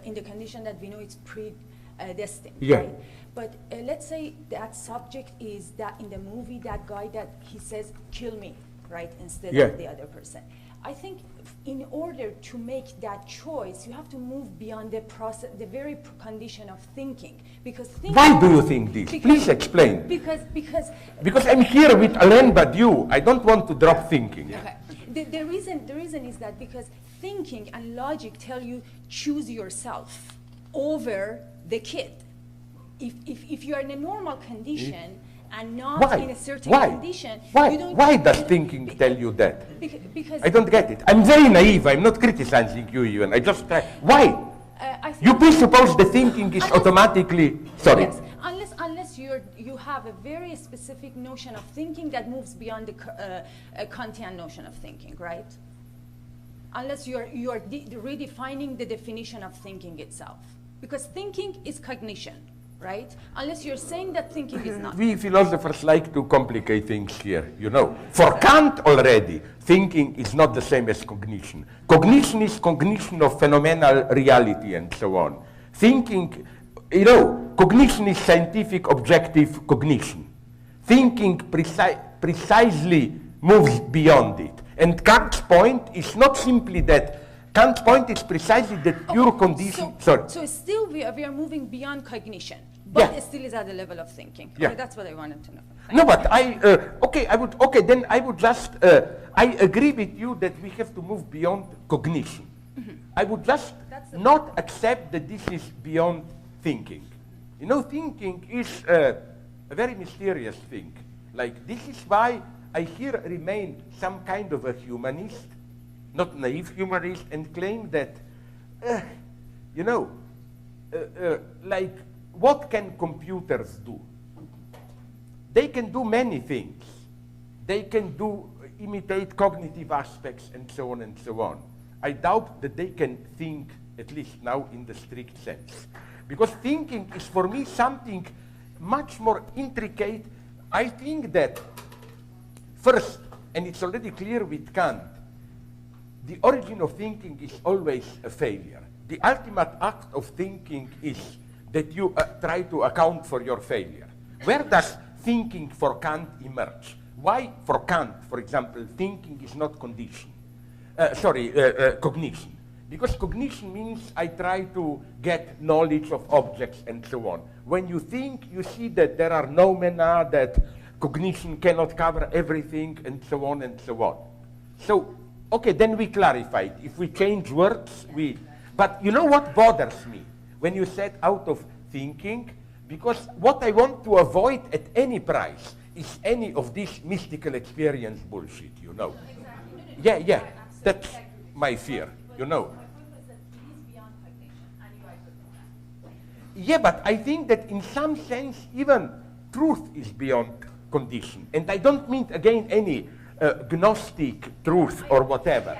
in the condition that we know it's predestined, right? But let's say that subject is that in the movie, that guy that he says, kill me, right, instead of the other person. I think in order to make that choice, you have to move beyond the process, the very condition of thinking. Because thinking. Why do you think this? Please explain. Because I'm here with Alain Badiou. I don't want to drop thinking. Okay. The reason is that because thinking and logic tell you choose yourself over the kid. If you are in a normal condition and not Why? in a certain Why? condition, Why? you don't. Why does thinking tell you that? Because I don't get it. I'm very naive. I'm not criticizing you even. I just try. Why? I think You presuppose the thinking is automatically. Sorry. Yes, unless you have a very specific notion of thinking that moves beyond the Kantian notion of thinking, right? Unless you are redefining the definition of thinking itself, because thinking is cognition, right? Unless you're saying that thinking is not. We philosophers like to complicate things here, you know. For Kant already, thinking is not the same as cognition. Cognition is cognition of phenomenal reality and so on. Thinking, you know, cognition is scientific objective cognition. Thinking precisely moves beyond it. And Kant's point is not simply that. Kant's point is precisely that pure condition. So still we are moving beyond cognition, but Yeah. it still is at the level of thinking. Yeah. Okay, that's what I wanted to know. No, but I would just, I agree with you that we have to move beyond cognition. I would just not accept that this is beyond thinking. You know, thinking is a very mysterious thing. Like, this is why I here remain some kind of a humanist, not naive humanist, and claim that, you know, like, what can computers do? They can do many things. They can imitate cognitive aspects and so on and so on. I doubt that they can think, at least now in the strict sense. Because thinking is for me something much more intricate. I think that first, and it's already clear with Kant, the origin of thinking is always a failure. The ultimate act of thinking is that you try to account for your failure. Where does thinking for Kant emerge? Why, for Kant, for example, thinking is not cognition? Because cognition means I try to get knowledge of objects and so on. When you think, you see that there are noumena, that cognition cannot cover everything, and so on and so on. So, okay, then we clarified. If we change words, but you know what bothers me? When you said out of thinking, because what I want to avoid at any price is any of this mystical experience bullshit, you know. Yeah, that's my fear, you know. Yeah, but I think that in some sense, even truth is beyond condition. And I don't mean, again, any Gnostic truth or whatever.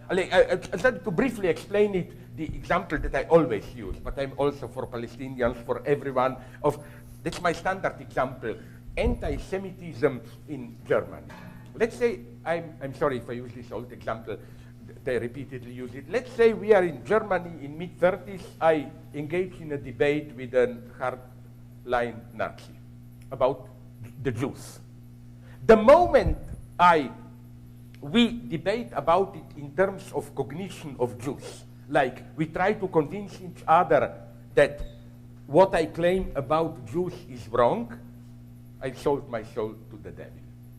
I tried to briefly explain it, the example that I always use, but I'm also for Palestinians, for everyone. That's my standard example, anti-Semitism in Germany. Let's say, I'm sorry if I use this old example, they repeatedly use it. Let's say we are in Germany in mid-30s, I engage in a debate with a hardline Nazi about the Jews. The moment we debate about it in terms of cognition of Jews, like we try to convince each other that what I claim about Jews is wrong, I sold my soul to the devil.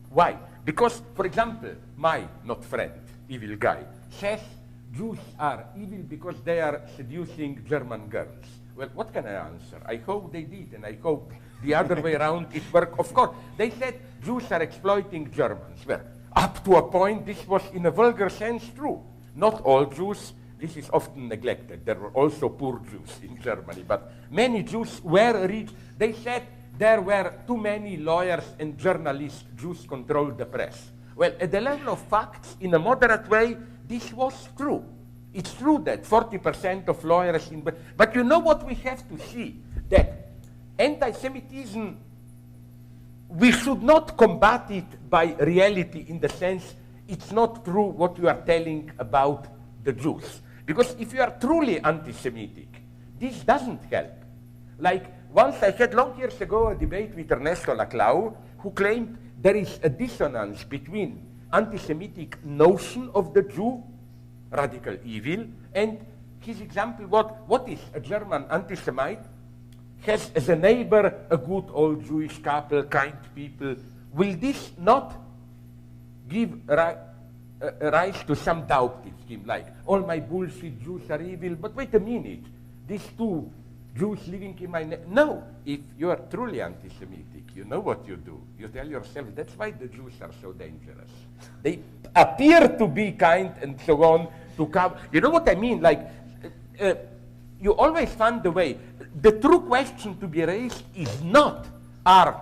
Why? Because, for example, my, not friend, evil guy, says Jews are evil because they are seducing German girls. Well, what can I answer? I hope they did, and I hope the other way around it worked. Of course, they said Jews are exploiting Germans. Well, up to a point, this was in a vulgar sense true. Not all Jews, this is often neglected. There were also poor Jews in Germany, but many Jews were rich. They said there were too many lawyers and journalists. Jews controlled the press. Well, at the level of facts, in a moderate way, this was true. It's true that 40% of lawyers but you know what we have to see? That anti-Semitism, we should not combat it by reality in the sense it's not true what you are telling about the Jews. Because if you are truly anti-Semitic, this doesn't help. Like, once I had long years ago a debate with Ernesto Laclau, who claimed there is a dissonance between anti-Semitic notion of the Jew, radical evil, and his example, what is a German anti-Semite? Has as a neighbor a good old Jewish couple, kind people. Will this not give rise to some doubt in him, like, all my bullshit Jews are evil, but wait a minute, these two Jews living in my no, if you are truly anti-Semitic, you know what you do. You tell yourself, that's why the Jews are so dangerous. They appear to be kind and so on, to come. You know what I mean? Like, you always find the way. The true question to be raised is not, are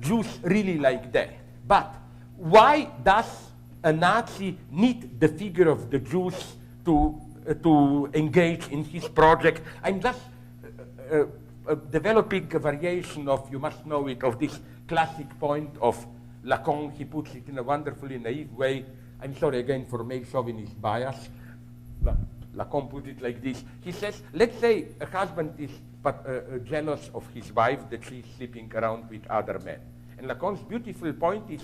Jews really like that? But why does a Nazi need the figure of the Jews to engage in his project? I'm just developing a variation of, you must know it, of this classic point of Lacan. He puts it in a wonderfully naive way. I'm sorry again for male chauvinist bias. Lacan put it like this. He says, let's say a husband is jealous of his wife that she's sleeping around with other men. And Lacan's beautiful point is,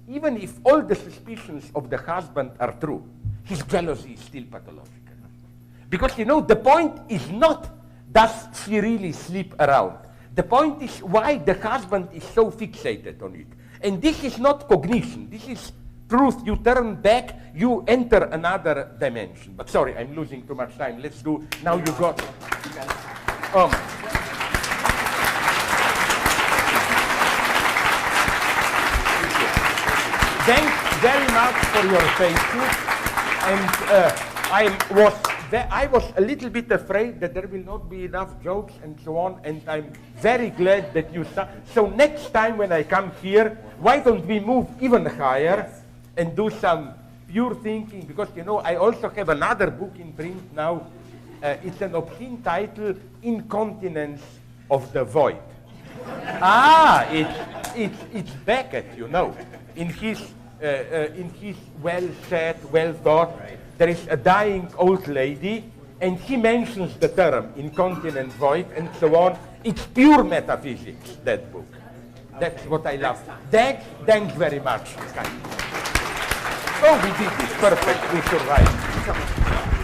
even if all the suspicions of the husband are true, his jealousy is still pathological. Because, you know, the point is not, does she really sleep around? The point is why the husband is so fixated on it. And this is not cognition. This is truth. You turn back, you enter another dimension. But sorry, I'm losing too much time. Let's do, now you got. Thanks very much for your patience. And I was a little bit afraid that there will not be enough jokes and so on, and I'm very glad that you saw. So next time when I come here, why don't we move even higher and do some pure thinking? Because, you know, I also have another book in print now. It's an obscene title, Incontinence of the Void. It's Beckett, you know. In his well said, well thought, there is a dying old lady, and he mentions the term incontinent void and so on. It's pure metaphysics, that book. That's what I love. Thanks very much. Oh, we did it. Perfect. We survived.